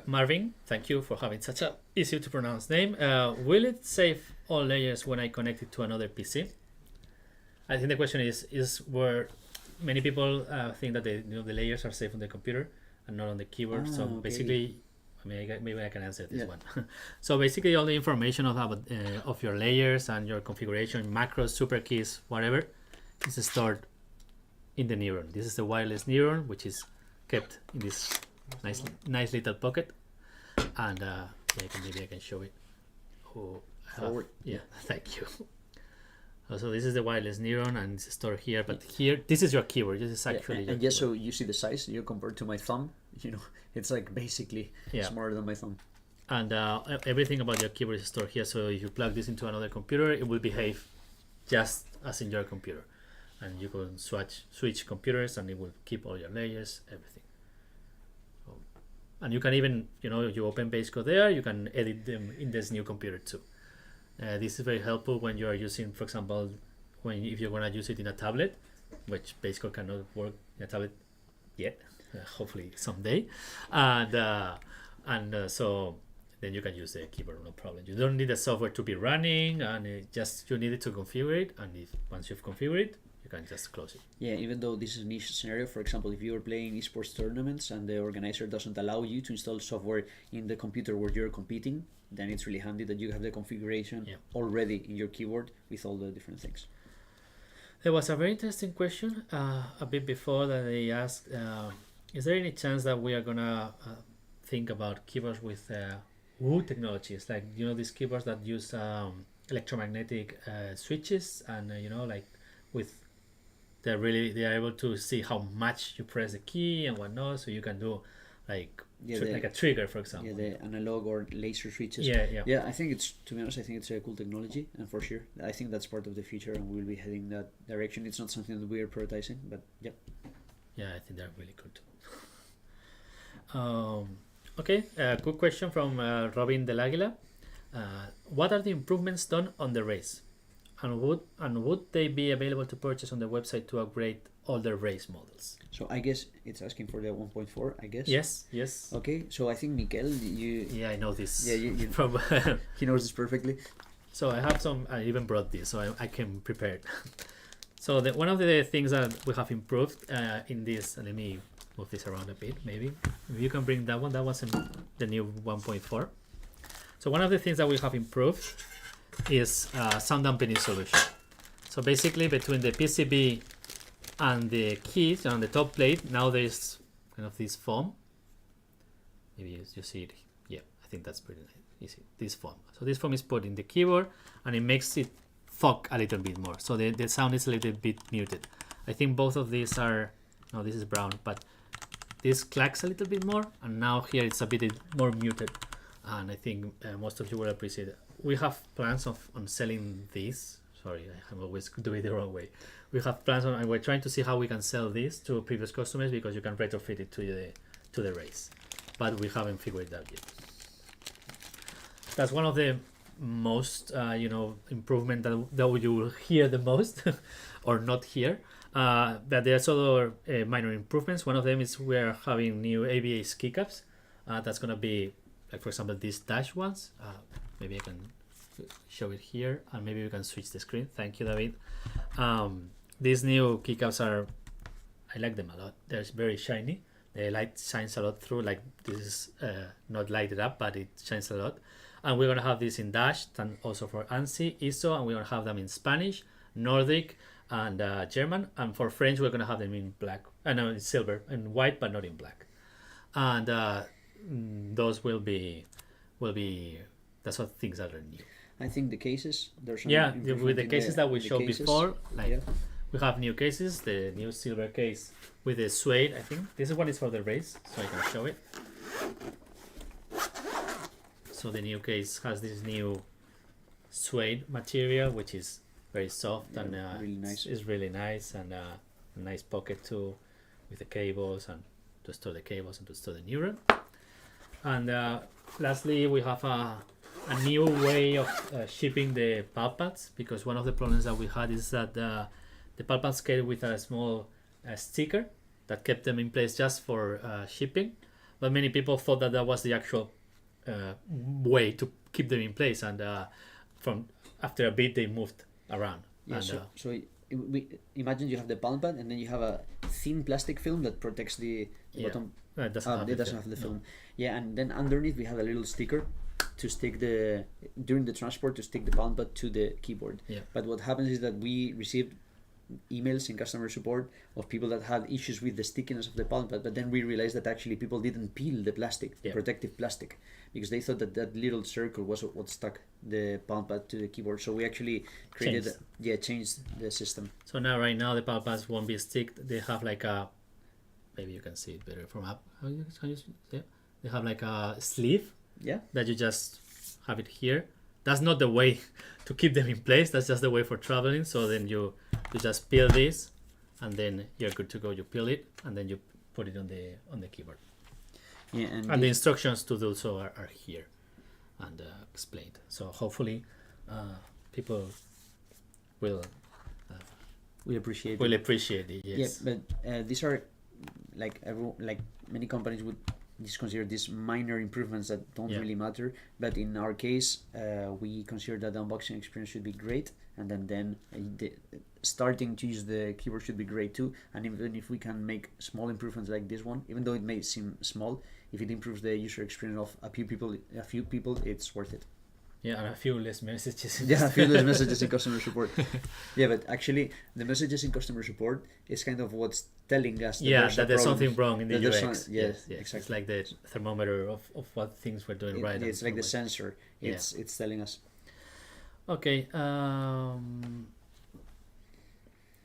Marvin, thank you for having such a easy to pronounce name. Will it save all layers when I connect it to another PC? I think the question is where many people think that the layers are safe on the computer and not on the keyboard. So basically, maybe I can answer this one. So basically, all the information of your layers and your configuration, macros, super keys, whatever, is stored in the neuron. This is the wireless neuron, which is kept in this nice little pocket. And maybe I can show it. Forward. Yeah, thank you. So this is the wireless neuron, and it's stored here. But here, this is your keyboard. This is actually and just so you see the size, compared to my thumb, it's like basically smaller than my thumb. And everything about your keyboard is stored here. So if you plug this into another computer, it will behave just as in your computer, and you can switch computers, and it will keep all your layers, everything. And you can even, you open Bazecor there, you can edit them in this new computer too. This is very helpful when you are using, for example, if you're going to use it in a tablet, which Bazecor cannot work in a tablet yet, hopefully someday, and so then you can use the keyboard, no problem. You don't need the software to be running, and you need it to configure it, and once you've configured it, you can just close it. Yeah, even though this is a niche scenario, for example, if you're playing esports tournaments and the organizer doesn't allow you to install software in the computer where you're competing, then it's really handy that you have the configuration already in your keyboard with all the different things. There was a very interesting question a bit before that they asked, is there any chance that we are going to think about keyboards with wood technologies, like these keyboards that use electromagnetic switches, and like with they are able to see how much you press the key and whatnot, so you can do like like a trigger, for example. Yeah, the analog or laser switches. Yeah. I think it's, to be honest, I think it's a cool technology, and for sure, I think that's part of the future, and we'll be heading that direction. It's not something that we are prioritizing, but yeah. Yeah, I think they're really good. Okay, good question from Robin Del Aguila. What are the improvements done on the Raise, and would they be available to purchase on the website to upgrade older Raise models? So I guess it's asking for the 1.4, I guess. Yes. Okay, so I think Mikel, you... Yeah, I know this. Yeah, you from he knows this perfectly. So I have some, I even brought this, so I came prepared. So one of the things that we have improved in this, let me move this around a bit, maybe. If you can bring that one, that was in the new 1.4. So one of the things that we have improved is sound dampening solution. So basically between the PCB and the keys on the top plate, now there's kind of this foam. Maybe you see it. Yeah, I think that's pretty nice. You see this foam. So this foam is put in the keyboard, and it makes it fog a little bit more. So the sound is a little bit muted. I think both of these are, no, this is brown, but this clacks a little bit more, and now here it's a bit more muted. And I think most of you will appreciate it. We have plans on selling these. Sorry, I'm always doing it the wrong way. We have plans on, and we're trying to see how we can sell this to previous customers, because you can retrofit it to the Raise, but we haven't figured it out yet. That's one of the most improvement that you will hear the most, or not hear. But there's other minor improvements. One of them is we're having new ABS keycaps. That's gonna be like, for example, these dash ones. Maybe I can show it here, and maybe we can switch the screen. Thank you, David. These new keycaps I like them a lot. They're very shiny. The light shines a lot through. Like, this is not lighted up, but it shines a lot. And we're gonna have this in Dash, and also for ANSI, ISO, and we're gonna have them in Spanish, Nordic, and German. And for French, we're gonna have them in black. No, in silver and white, but not in black. And those will be. That's what things that are new. I think the cases. There's some with the cases that we showed before, like. Yeah. We have new cases, the new silver case with the suede, I think. This one is for the Raise, so I can show it. So the new case has this new suede material, which is very soft, and really nice. It's really nice, and a nice pocket too, with the cables, and to store the cables and to store the neuron. And lastly, we have a new way of shipping the pulp pads, because one of the problems that we had is that the pulp pads came with a small sticker that kept them in place just for shipping, but many people thought that that was the actual way to keep them in place, and from after a bit they moved around. Yeah, and, so we imagine you have the palm pad, and then you have a thin plastic film that protects the bottom. It doesn't have the film. Yeah, and then underneath we have a little sticker to stick during the transport, to stick the palm pad to the keyboard. Yeah. But what happens is that we received emails in customer support of people that had issues with the stickiness of the palm pad, but then we realized that actually people didn't peel the plastic, the protective plastic, because they thought that little circle was what stuck the palm pad to the keyboard. So we actually changed the system. So now, right now, the palm pads won't be sticked. They have like a, maybe you can see it better from up. They have like a sleeve. Yeah. That you just have it here. That's not the way to keep them in place. That's just the way for traveling. So then you just peel this, and then you're good to go. You peel it, and then you put it on the keyboard. Yeah, and the instructions to do so are here and explained. So hopefully people will appreciate it. Yes. Yeah, but these are like many companies would just consider these minor improvements that don't really matter, but in our case we consider that the unboxing experience should be great, and then starting to use the keyboard should be great too. And even if we can make small improvements like this one, even though it may seem small, if it improves the user experience of a few people, it's worth it. Yeah, and a few less messages. Yeah, a few less messages in customer support. Yeah, but actually, the messages in customer support is kind of what's telling us that there's something wrong in the UX. Yes, yes, exactly. It's like the thermometer of what things we're doing right. It's like the sensor. It's telling us. Okay.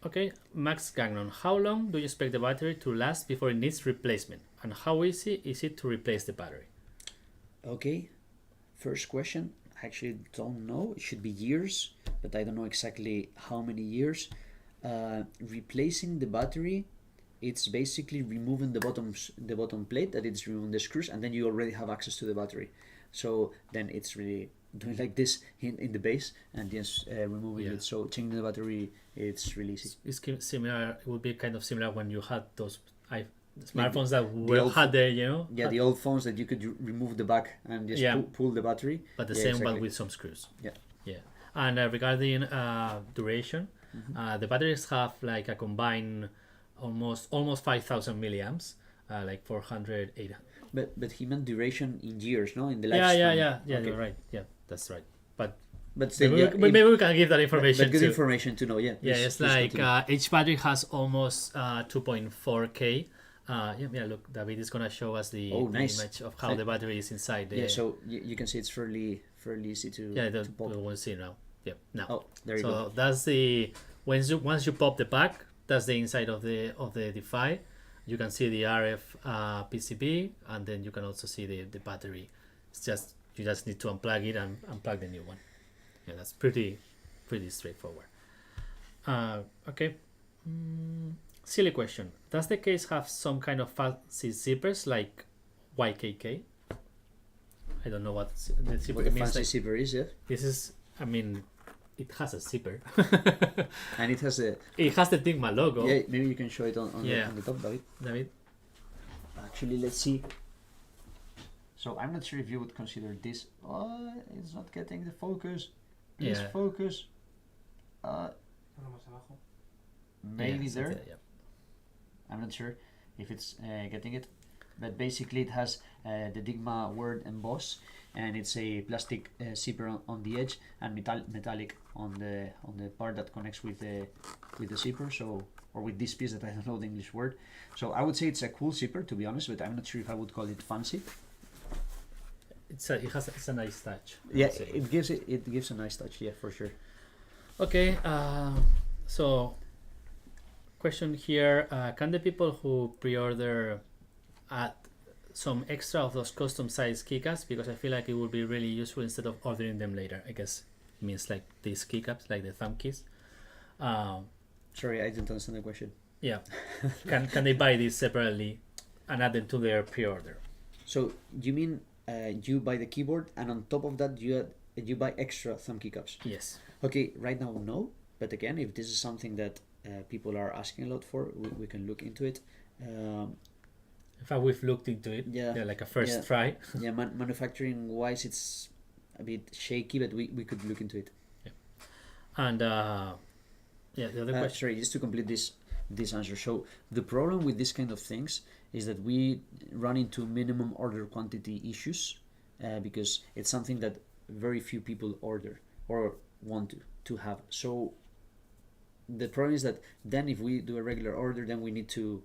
Okay, Max Gagnon. How long do you expect the battery to last before it needs replacement? And how easy is it to replace the battery? Okay, first question. I actually don't know. It should be years, but I don't know exactly how many years. Replacing the battery, it's basically removing the bottom plate, that it's removing the screws, and then you already have access to the battery. So then it's really doing like this in the base and just removing it. So changing the battery, it's really easy. It's similar. It would be kind of similar when you had those smartphones that had the, the old phones that you could remove the back and just pull the battery. But the same, exactly. But with some screws. Yeah. And regarding duration, the batteries have like a combined almost 5,000 milliamps, like 400, 800. But he meant duration in years, no? In the lifespan. Yeah. Okay. You're right. Yeah, that's right. But still, maybe we can give that information. But good information to know. Yeah. It's like each battery has almost 2.4K. Look, David is gonna show us the image of how the battery is inside. So you can see it's fairly easy to. To pop. We will see now. Yeah. Now. Oh, there you go. So that's the once you pop the back, that's the inside of the Defy. You can see the RF PCB, and then you can also see the battery. It's just you just need to unplug it and unplug the new one. Yeah, that's pretty straightforward. Okay. Silly question. Does the case have some kind of fancy zippers like YKK? I don't know what the zipper means. Fancy zipper is, yeah. This is, it has a zipper. And it has the Dygma logo. Yeah, maybe you can show it on the top, David. Actually, let's see. So I'm not sure if you would consider this. Oh, it's not getting the focus. Please focus. Maybe there. I'm not sure if it's getting it, but basically it has the Dygma word embossed, and it's a plastic zipper on the edge and metallic on the part that connects with the zipper. So, or with this piece that I don't know the English word. So I would say it's a cool zipper, to be honest, but I'm not sure if I would call it fancy. It's a nice touch. Yeah, it gives a nice touch. Yeah, for sure. Okay, so question here: can the people who pre-order add some extra of those custom-sized keycaps? Because I feel like it would be really useful instead of ordering them later. I guess it means like these keycaps, like the thumb keys. Sorry, I didn't understand the question. Yeah, can they buy these separately and add them to their pre-order? So you mean you buy the keyboard and on top of that you buy extra thumb keycaps? Yes. Okay, right now no, but again, if this is something that people are asking a lot for, we can look into it. In fact, we've looked into it. Yeah, like a first try. Yeah, manufacturing wise, it's a bit shaky, but we could look into it. Yeah. And the other question. Sorry, just to complete this answer. So the problem with this kind of things is that we run into minimum order quantity issues because it's something that very few people order or want to have. So the problem is that then if we do a regular order, then we need to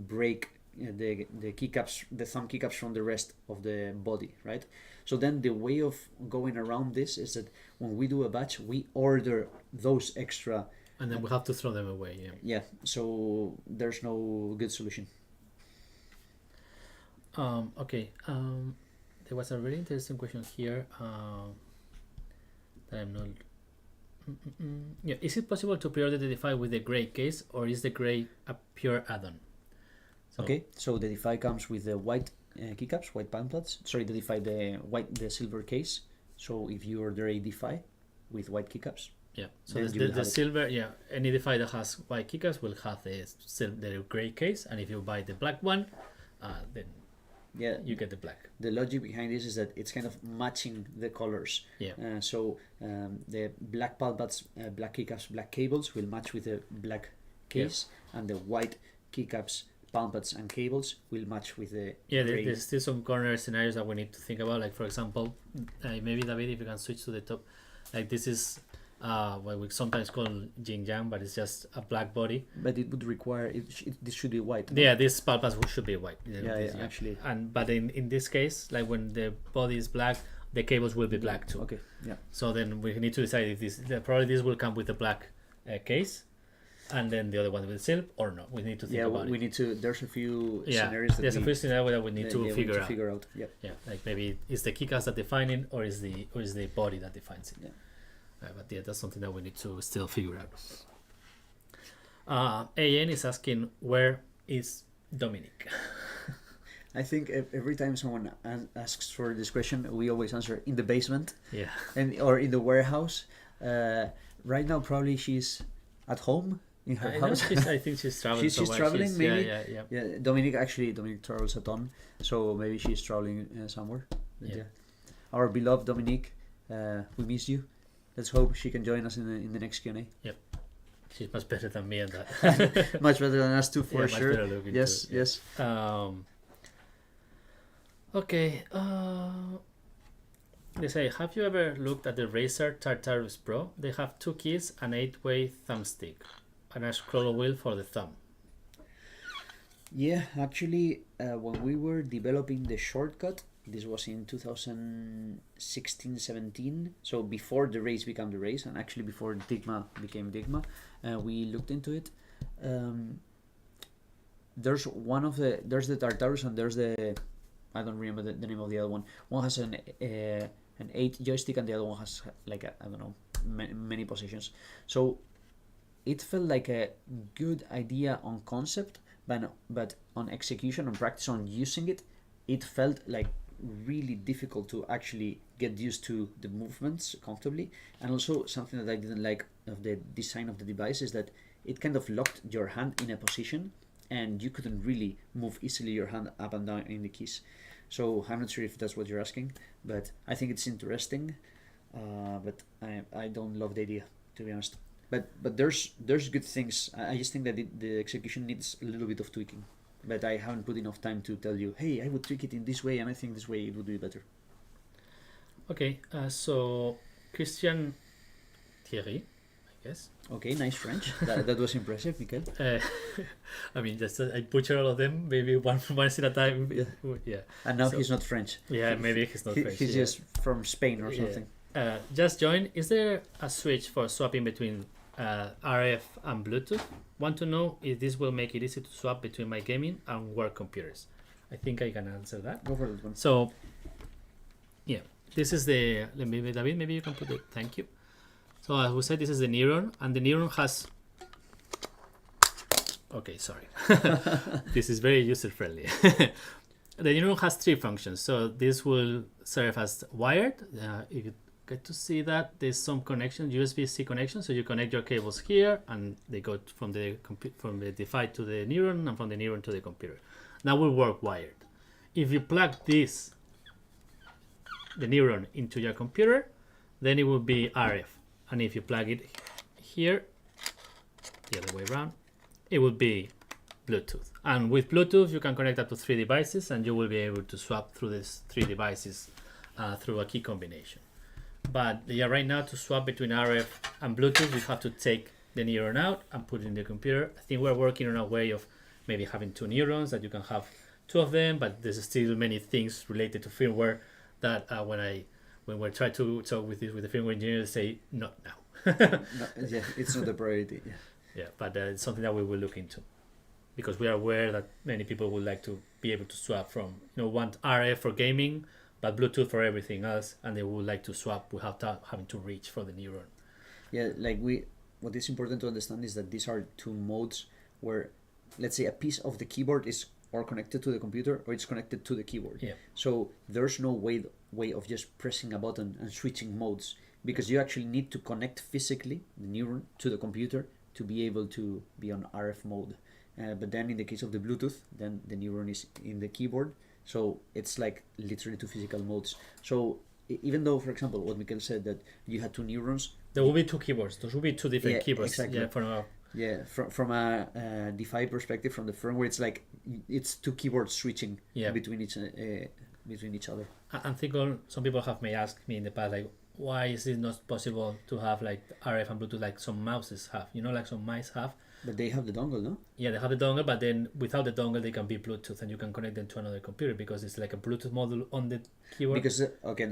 break the keycaps, the thumb keycaps from the rest of the body, right? So then the way of going around this is that when we do a batch, we order those extra, and then we have to throw them away. Yeah. So there's no good solution. Okay. There was a really interesting question here that I'm not. Yeah, is it possible to pre-order the Defy with the gray case, or is the gray a pure add-on? So the Defy comes with the white keycaps, white palm pads. Sorry, the Defy, the silver case. So if you order a Defy with white keycaps, so the silver, any Defy that has white keycaps will have the gray case, and if you buy the black one, then you get the black. The logic behind this is that it's kind of matching the colors. So the black palm pads, black keycaps, black cables will match with the black case, and the white keycaps, palm pads and cables will match with the there's still some corner scenarios that we need to think about. Like, for example, maybe David, if you can switch to the top, like this is what we sometimes call yin yang, but it's just a black body. But it would require this should be white. No? Yeah, this palm pads should be white. Actually. But in this case, like when the body is black, the cables will be black too. Okay. Yeah. So then we need to decide if probably this will come with a black case, and then the other one with silk, or no. We need to think about it. We need to. There's a few scenarios. There's a few scenarios that we need to figure out. Yeah. Yeah, like maybe is the keycaps that define it, or is the body that defines it. Yeah. But that's something that we need to still figure out. AN is asking, where is Dominique? I think every time someone asks for this question, we always answer in the basement. Yeah. Or in the warehouse. Right now, probably she's at home in her house. I think she's traveling. She's traveling, maybe. Yeah. Dominique travels a ton, so maybe she's traveling somewhere. Yeah. Our beloved Dominique, we miss you. Let's hope she can join us in the next Q&A. Yep. She's much better than me at that. Much better than us too, for sure. Yes. Okay. They say, have you ever looked at the Razer Tartarus Pro? They have 2 keys, an 8-way thumbstick, and a scroll wheel for the thumb. Yeah, actually, when we were developing the shortcut, this was in 2016-17, so before the Raise became the Raise, and actually before Dygma became Dygma, we looked into it. There's the Tartarus, and there's the, I don't remember the name of the other one. One has an 8 joystick, and the other one has like many positions. So it felt like a good idea on concept, but on execution, on practice, on using it, it felt like really difficult to actually get used to the movements comfortably. And also something that I didn't like of the design of the device is that it kind of locked your hand in a position and you couldn't really move easily your hand up and down in the keys. So I'm not sure if that's what you're asking, but I think it's interesting, but I don't love the idea, to be honest. But there's good things. I just think that the execution needs a little bit of tweaking. But I haven't put enough time to tell you, hey, I would tweak it in this way, and I think this way it would be better. Okay, so Christian Thierry, I guess. Okay, nice French. that was impressive, Mikel. I mean, just I butcher all of them, maybe one at a time. Yeah. And now he's not French. Yeah, maybe he's not French. He's just from Spain or something. Just join. Is there a switch for swapping between RF and Bluetooth? Want to know if this will make it easy to swap between my gaming and work computers. I think I can answer that. Go for this one. So, yeah, this is the. David, maybe you can put it. Thank you. So as we said, this is the Neuron, and the Neuron has. Okay, sorry. This is very user friendly. The Neuron has 3 functions. So this will serve as wired. If you get to see that, there's some connection, USB-C connection. So you connect your cables here, and they go from the Defy to the Neuron, and from the Neuron to the computer. That will work wired. If you plug the Neuron into your computer, then it will be RF. And if you plug it here, the other way around, it would be Bluetooth. And with Bluetooth, you can connect up to 3 devices, and you will be able to swap through these 3 devices through a key combination. But yeah, right now to swap between RF and Bluetooth, you have to take the Neuron out and put it in the computer. I think we're working on a way of maybe having 2 neurons, that you can have 2 of them, but there's still many things related to firmware that when we try to talk with the firmware engineer, they say not now. Yeah, it's not a priority. Yeah, but it's something that we will look into, because we are aware that many people would like to be able to swap from, want RF for gaming, but Bluetooth for everything else, and they would like to swap without having to reach for the Neuron. Yeah, what is important to understand is that these are 2 modes where, let's say, a piece of the keyboard is or connected to the computer or it's connected to the keyboard. Yeah. So there's no way of just pressing a button and switching modes, because you actually need to connect physically the Neuron to the computer to be able to be on RF mode. But then in the case of the Bluetooth, then the Neuron is in the keyboard. So it's like literally 2 physical modes. So even though, for example, what Mikel said, that you had 2 neurons, there will be 2 keyboards. Those will be 2 different keyboards. Exactly. Yeah, for now. Yeah, from a Defy perspective, from the firmware, it's like it's two keyboards switching between each other. I think some people may ask me in the past, like, why is it not possible to have like RF and Bluetooth like some mouses have? You know, like some mice have. But they have the dongle, no? Yeah, they have the dongle, but then without the dongle, they can be Bluetooth, and you can connect them to another computer because it's like a Bluetooth module on the keyboard. Because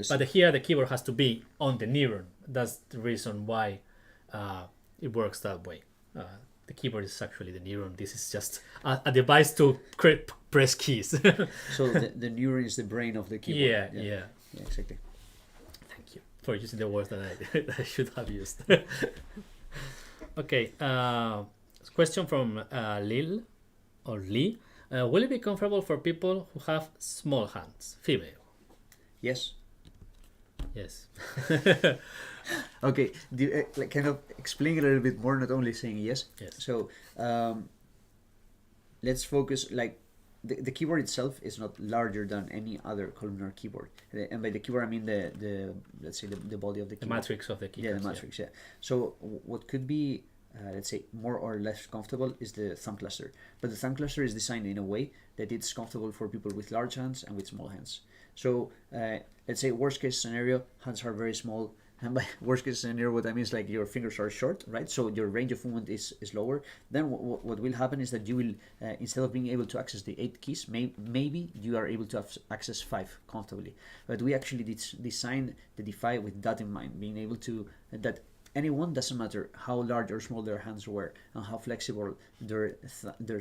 but here the keyboard has to be on the neuron. That's the reason why it works that way. The keyboard is actually the neuron. This is just a device to press keys. So the neuron is the brain of the keyboard. Yeah, exactly. Thank you for using the words that I should have used. Okay. Question from Lil or Lee. Will it be comfortable for people who have small hands? Female. Yes. Yes. Okay. Like kind of explain a little bit more, not only saying yes. Yes. So let's focus. Like the keyboard itself is not larger than any other columnar keyboard, and by the keyboard I mean the let's say the body of the keyboard. The matrix of the keyboard. Yeah, the matrix. Yeah. So what could be let's say more or less comfortable is the thumb cluster, but the thumb cluster is designed in a way that it's comfortable for people with large hands and with small hands. So let's say worst case scenario, hands are very small, and by worst case scenario what I mean is like your fingers are short, right? So your range of movement is lower. Then what will happen is that you will instead of being able to access the 8 keys, maybe you are able to access 5 comfortably. But we actually designed the Defy with that in mind, being able to that anyone, doesn't matter how large or small their hands were and how flexible their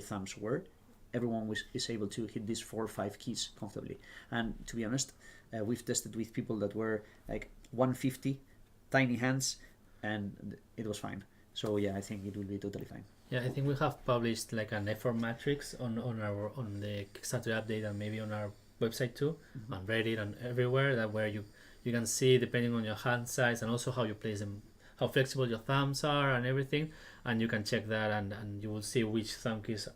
thumbs were, everyone is able to hit these 4 or 5 keys comfortably. And to be honest, we've tested with people that were like 150, tiny hands, and it was fine. So yeah, I think it will be totally fine. Yeah, I think we have published like an effort matrix on the Kickstarter update and maybe on our website too, on Reddit and everywhere, that where you can see depending on your hand size and also how you place them, how flexible your thumbs are and everything, and you can check that and you will see which thumb keys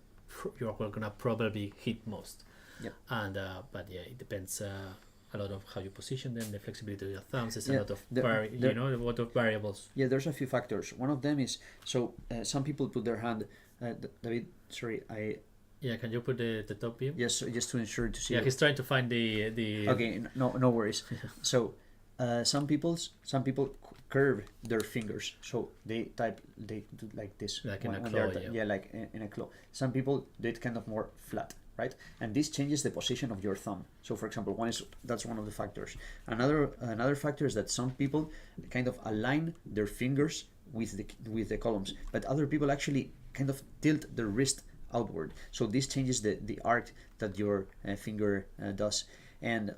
you're gonna probably hit most. Yep. And but yeah, it depends a lot of how you position them, the flexibility of your thumbs. There's a lot of a lot of variables. Yeah, there's a few factors. One of them is some people put their hand. David, sorry, Yeah, can you put the top view? Yes, just to ensure to see. Yeah, he's trying to find the. Okay, no worries. So, some people curve their fingers, so they do like this, like in a claw. Yeah, like in a claw. Some people do it kind of more flat, right? And this changes the position of your thumb. So, for example, that's one of the factors. Another factor is that some people kind of align their fingers with the columns, but other people actually kind of tilt their wrist outward. So this changes the arc that your finger does. And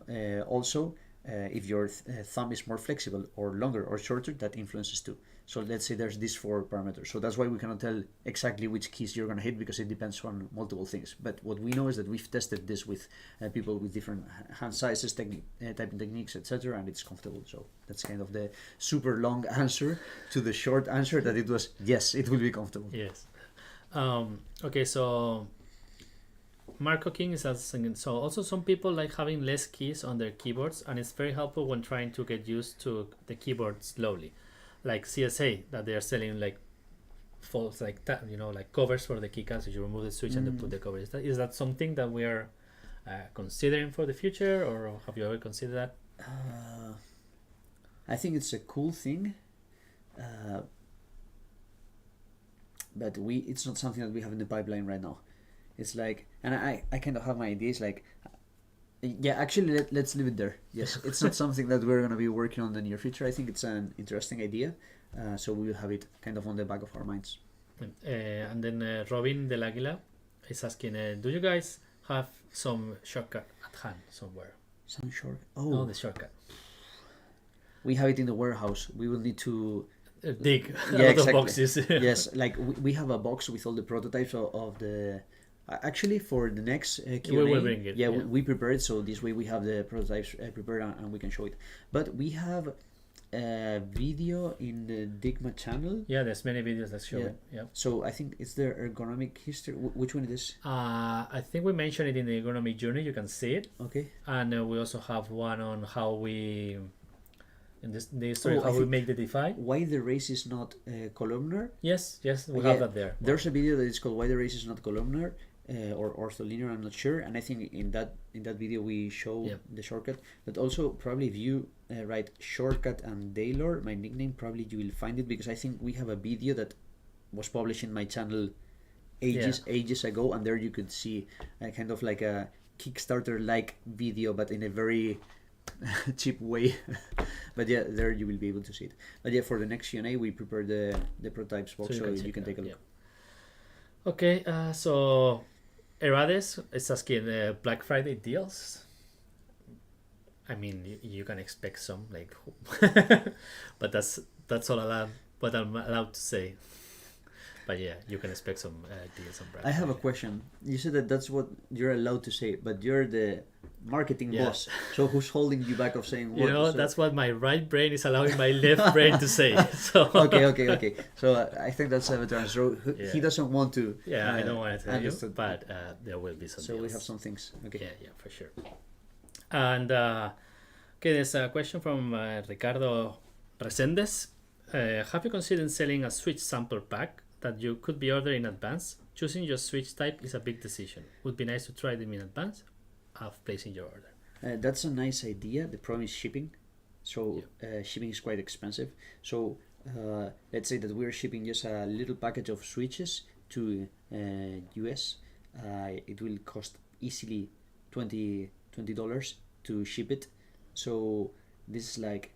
also, if your thumb is more flexible or longer or shorter, that influences too. So let's say there's these 4 parameters. So that's why we cannot tell exactly which keys you're going to hit, because it depends on multiple things. But what we know is that we've tested this with people with different hand sizes, typing techniques, etc., and it's comfortable. So that's kind of the super long answer to the short answer, that it was yes, it will be comfortable. Yes. Okay, so Marco King is asking, so also some people like having less keys on their keyboards, and it's very helpful when trying to get used to the keyboard slowly, like CSA that they are selling like false like like covers for the keycaps. You remove the switch and they put the cover. Is that something that we are considering for the future, or have you ever considered that? I think it's a cool thing, but it's not something that we have in the pipeline right now. It's like, and I kind of have my ideas, like, yeah, actually let's leave it there. Yes, it's not something that we're going to be working on in the near future. I think it's an interesting idea, so we will have it kind of on the back of our minds. And then Robin Del Aguila is asking, do you guys have some shortcut at hand somewhere? Some shortcut? Oh, the shortcut. We have it in the warehouse. We will need to dig a lot of boxes. Yes, like we have a box with all the prototypes of the. Actually, for the next Q&A, we will bring it. Yeah, we prepare it, so this way we have the prototypes prepared and we can show it. But we have a video in the Dygma channel. Yeah, there's many videos that show it. Yeah. So I think it's the ergonomic history. Which one it is? I think we mentioned it in the ergonomic journey. You can see it. Okay. And we also have one on how we in the story how we make the Defy. Why the Raise is not columnar? Yes, we have that there. There's a video that is called "Why the Raise is not columnar" or ortholinear. I'm not sure, and I think in that video we show the shortcut. But also probably if you write shortcut and Daylor, my nickname, probably you will find it, because I think we have a video that was published in my channel ages ago, and there you could see kind of like a Kickstarter-like video, but in a very cheap way. But yeah, there you will be able to see it. But yeah, for the next Q&A we prepared the prototypes box, so you can take a look. Okay, so Erades is asking Black Friday deals. I mean, you can expect some, like, but that's all what I'm allowed to say. But yeah, you can expect some deals on Black Friday. I have a question. You said that that's what you're allowed to say, but you're the marketing boss. So who's holding you back of saying what? You know, that's what my right brain is allowing my left brain to say. So okay. So I think that's a veteran. So he doesn't want to. Yeah, I don't want to tell you, but there will be some. So deals. we have some things. Okay. Yeah, for sure. And okay, there's a question from Ricardo Resendes. Have you considered selling a switch sample pack that you could be ordered in advance? Choosing your switch type is a big decision. Would be nice to try them in advance of placing your order. That's a nice idea. The problem is shipping. So shipping is quite expensive. So let's say that we're shipping just a little package of switches to US. It will cost easily $20 to ship it. So this is like,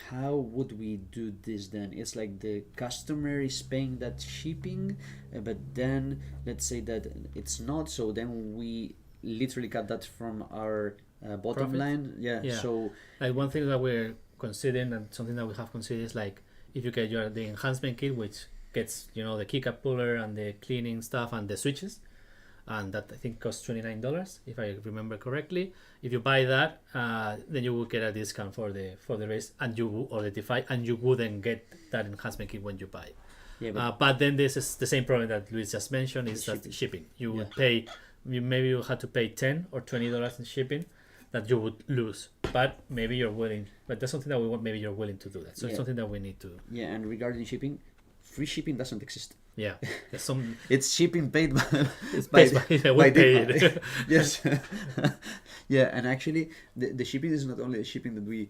how would we do this then? It's like the customer is paying that shipping, but then let's say that it's not, so then we literally cut that from our bottom line. Yeah. So like one thing that we're considering, and something that we have considered, is like if you get the enhancement kit, which gets, you know, the keycap puller and the cleaning stuff and the switches, and that I think costs $29 if I remember correctly. If you buy that, then you will get a discount for the Raise and or the Defy, and you wouldn't get that enhancement kit when you buy. Yeah, but then this is the same problem that Luis just mentioned, is that shipping. You would pay, maybe you had to pay $10 or $20 in shipping that you would lose. But maybe you're willing. But that's something that we want. Maybe you're willing to do that. So it's something that we need to. Yeah, and regarding shipping, free shipping doesn't exist. Yeah, it's shipping paid by Dygma. Yes. Yeah, and actually the shipping is not only the shipping that we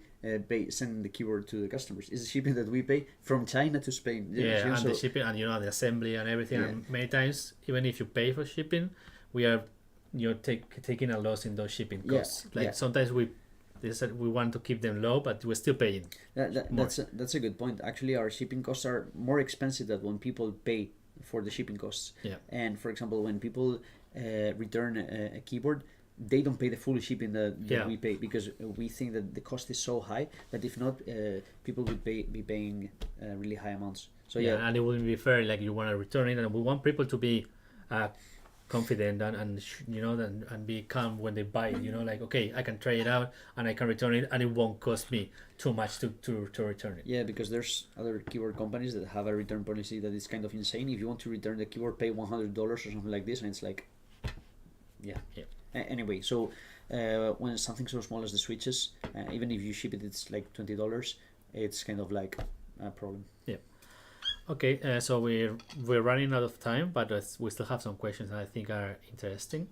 pay sending the keyboard to the customers. It's the shipping that we pay from China to Spain. Yeah, and the shipping, and you know, the assembly and everything. Yeah. And many times, even if you pay for shipping, we are taking a loss in those shipping costs. Sometimes we want to keep them low, but we're still paying. That's a good point. Actually, our shipping costs are more expensive than when people pay for the shipping costs. Yeah. And for example, when people return a keyboard, they don't pay the full shipping that we pay, because we think that the cost is so high that if not, people would be paying really high amounts. So and it wouldn't be fair. Like, you want to return it, and we want people to be confident and you know, and be calm when they buy it, you know, like, okay, I can try it out and I can return it and it won't cost me too much to return it. Yeah, because there's other keyboard companies that have a return policy that is kind of insane. If you want to return the keyboard, pay $100 or something like this, and it's like, anyway, so when something so small as the switches, even if you ship it, it's like $20, it's kind of like a problem. Yeah. Okay, so we're running out of time, but we still have some questions that I think are interesting.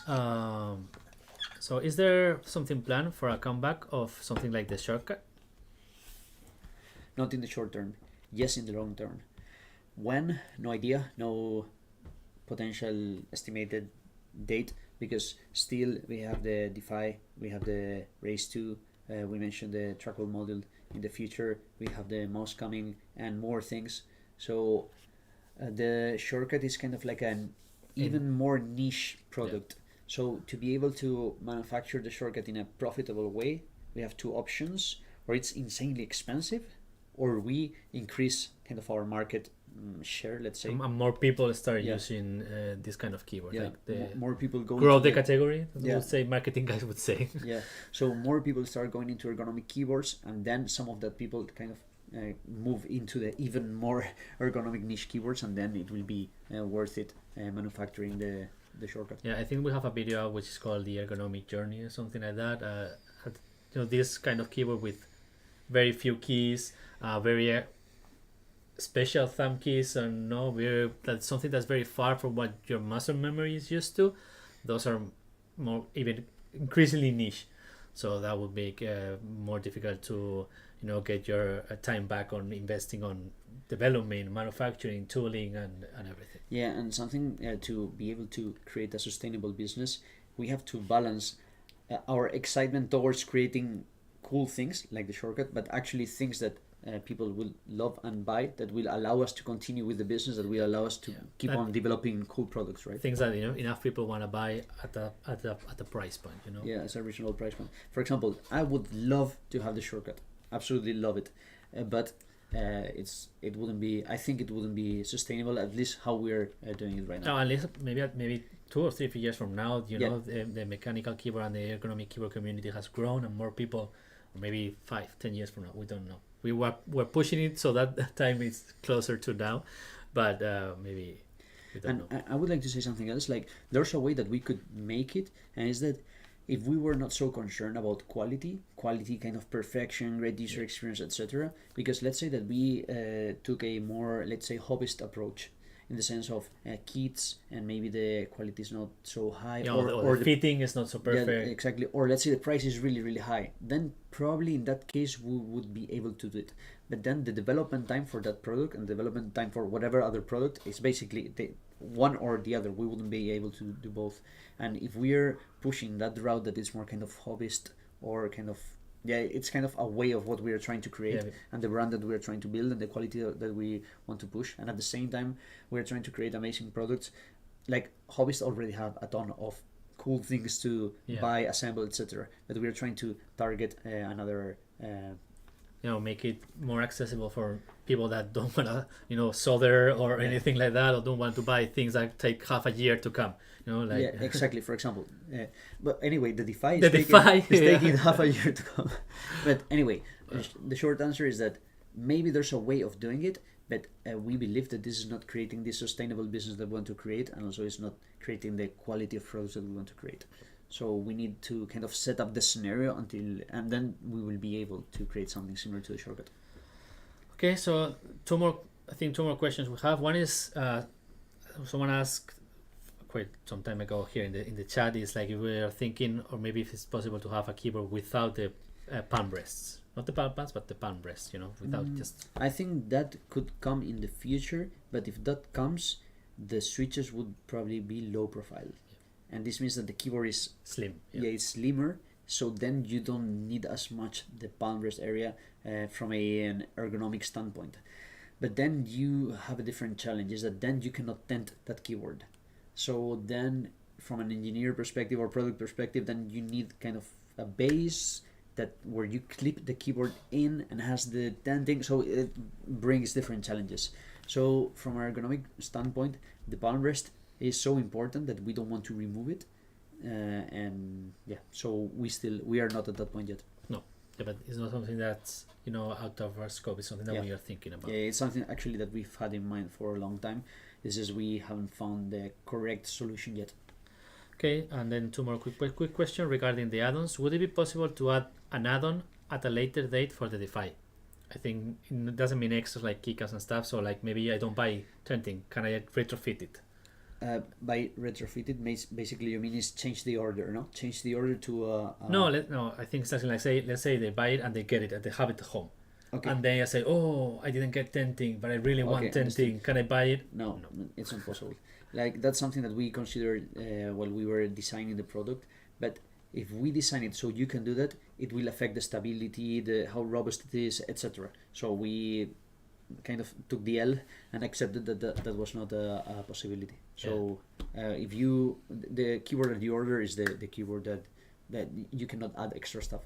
So is there something planned for a comeback of something like the shortcut? Not in the short term. Yes, in the long term. When? No idea. No potential estimated date, because still we have the Defy, we have the Raise 2, we mentioned the Trackball module. In the future, we have the mouse coming and more things. So the shortcut is kind of like an even more niche product. Yeah. So to be able to manufacture the shortcut in a profitable way, we have two options: or it's insanely expensive, or we increase kind of our market share, let's say. And more people start using this kind of keyboard. Yeah, like more people grow the category, would say, marketing guys would say. Yeah, so more people start going into ergonomic keyboards, and then some of that people kind of move into the even more ergonomic niche keyboards, and then it will be worth it manufacturing the shortcut. Yeah, I think we have a video which is called the ergonomic journey or something like that. You know, this kind of keyboard with very few keys, very special thumb keys, and that's something that's very far from what your muscle memory is used to. Those are more even increasingly niche, so that would make more difficult to get your time back on investing on development, manufacturing, tooling, and everything. Yeah, and something to be able to create a sustainable business, we have to balance our excitement towards creating cool things like the shortcut, but actually things that people will love and buy, that will allow us to continue with the business, that will allow us to keep on developing cool products, right? Things that enough people want to buy at the price point, Yeah, it's a reasonable price point. For example, I would love to have the shortcut, absolutely love it, but it wouldn't be. I think it wouldn't be sustainable, at least how we're doing it right now. At least maybe 2 or 3 years from now, the mechanical keyboard and the ergonomic keyboard community has grown, and more people, or maybe 5-10 years from now, we don't know. We're pushing it so that time is closer to now, but maybe we don't know. I would like to say something else. Like, there's a way that we could make it, and is that if we were not so concerned about quality kind of perfection, great user experience, etc. Because let's say that we took a more, let's say, hobbyist approach, in the sense of kits, and maybe the quality is not so high, or the fitting is not so perfect. Yeah, exactly. Or let's say the price is really, really high. Then probably in that case we would be able to do it. But then the development time for that product and development time for whatever other product is basically the one or the other. We wouldn't be able to do both. And if we're pushing that route that is more kind of hobbyist, or kind of, it's kind of a way of what we are trying to create, and the brand that we are trying to build, and the quality that we want to push, and at the same time we're trying to create amazing products. Like, hobbyists already have a ton of cool things to buy, assemble, etc. But we are trying to target another make it more accessible for people that don't want to solder or anything like that, or don't want to buy things that take half a year to come. Exactly. For example, but anyway, the Defy is taking half a year to come. But anyway, the short answer is that maybe there's a way of doing it, but we believe that this is not creating the sustainable business that we want to create, and also it's not creating the quality of products that we want to create. So we need to kind of set up the scenario and then we will be able to create something similar to the shortcut. Okay, so two more questions we have. One is someone asked quite some time ago here in the chat, is like, if we are thinking, or maybe if it's possible to have a keyboard without the palm rests, not the palm pads, but the palm rests, without just. I think that could come in the future, but if that comes, the switches would probably be low profile, and this means that the keyboard is slim. It's slimmer, so then you don't need as much the palm rest area from an ergonomic standpoint. But then you have a different challenge, is that then you cannot tent that keyboard. So then from an engineer perspective or product perspective, then you need kind of a base that where you clip the keyboard in and has the tenting, so it brings different challenges. So from an ergonomic standpoint, the palm rest is so important that we don't want to remove it, so we are not at that point yet. No, but it's not something that's out of our scope. It's something that we are thinking about. It's something actually that we've had in mind for a long time. It's just we haven't found the correct solution yet. Okay, and then two more quick question regarding the add-ons. Would it be possible to add an add-on at a later date for the Defy? I think it doesn't mean extras like keycaps and stuff. So like, maybe I don't buy tenting. Can I retrofit it? By retrofitted, basically you mean is change the order, no? Change the order to no. I think something like, let's say they buy it and they get it and they have it at home. Okay. And then I say, oh, I didn't get tenting, but I really want tenting. Understood. Can I buy it? No, it's not possible. Like, that's something that we considered while we were designing the product. But if we design it so you can do that, it will affect the stability, how robust it is, etc. So we kind of took the L and accepted that was not a possibility. So if the keyboard that you order is the keyboard that you cannot add extra stuff.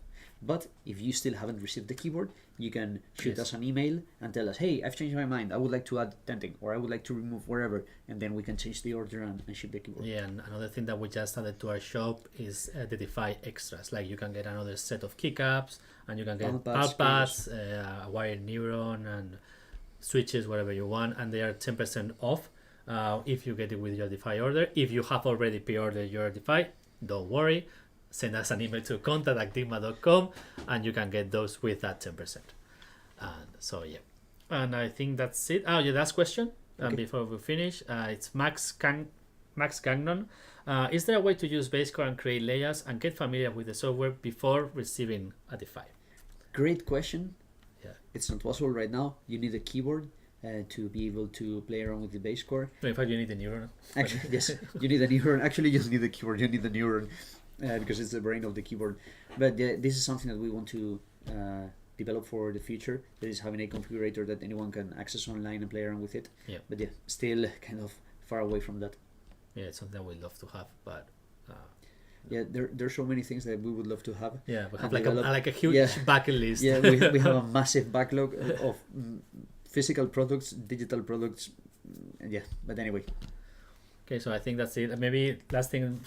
But if you still haven't received the keyboard, you can shoot us an email and tell us, hey, I've changed my mind, I would like to add tenting, or I would like to remove wherever, and then we can change the order and ship the keyboard. Yeah, and another thing that we just added to our shop is the Defy extras. Like, you can get another set of keycaps, and you can get palm pads, a wired neuron, and switches, whatever you want, and they are 10% off if you get it with your Defy order. If you have already pre-ordered your Defy, don't worry, send us an email to contact@dygma.com, and you can get those with that 10%. And so yeah, and I think that's it. Oh yeah, last question. Okay. Before we finish, it's Max Gagnon. Is there a way to use Bazecor and create layers and get familiar with the software before receiving a Defy? Great question. Yeah. It's not possible right now. You need a keyboard to be able to play around with the Bazecor. No, in fact, you need a neuron. Actually, yes, you need a neuron. Actually, you just need the keyboard. You need the neuron because it's the brain of the keyboard. But this is something that we want to develop for the future. That is having a configurator that anyone can access online and play around with it. Yeah. But yeah, still kind of far away from that. Yeah, it's something we'd love to have, but yeah, there's so many things that we would love to have. yeah, we And have like a huge bucket list. Yeah, we have a massive backlog of physical products, digital products. Yeah, but anyway. Okay, so I think that's it. Maybe last thing,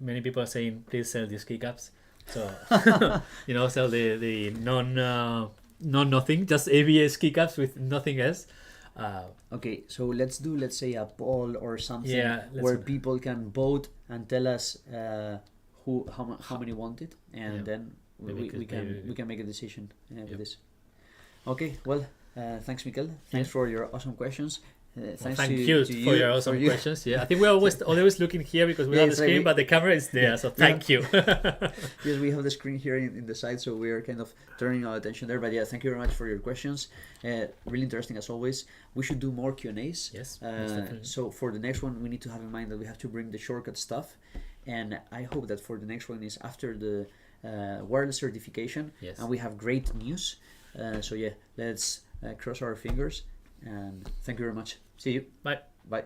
many people are saying, please sell these keycaps. So sell the nothing, just ABS keycaps with nothing else. Okay, so let's say a poll or something where people can vote and tell us how many want it, and then we can make a decision with this. Okay, well, thanks, Mikel. Thanks for your awesome questions. Thank you for your awesome questions. Yeah, I think we're always looking here because we have the screen, but the camera is there. So thank you. Yes, we have the screen here in the side, so we are kind of turning our attention there. But yeah, thank you very much for your questions. Really interesting as always. We should do more Q&As. Yes. So for the next one, we need to have in mind that we have to bring the shortcut stuff, and I hope that for the next one is after the wireless certification. Yes. And we have great news. So yeah, let's cross our fingers. And thank you very much. See you. Bye. Bye.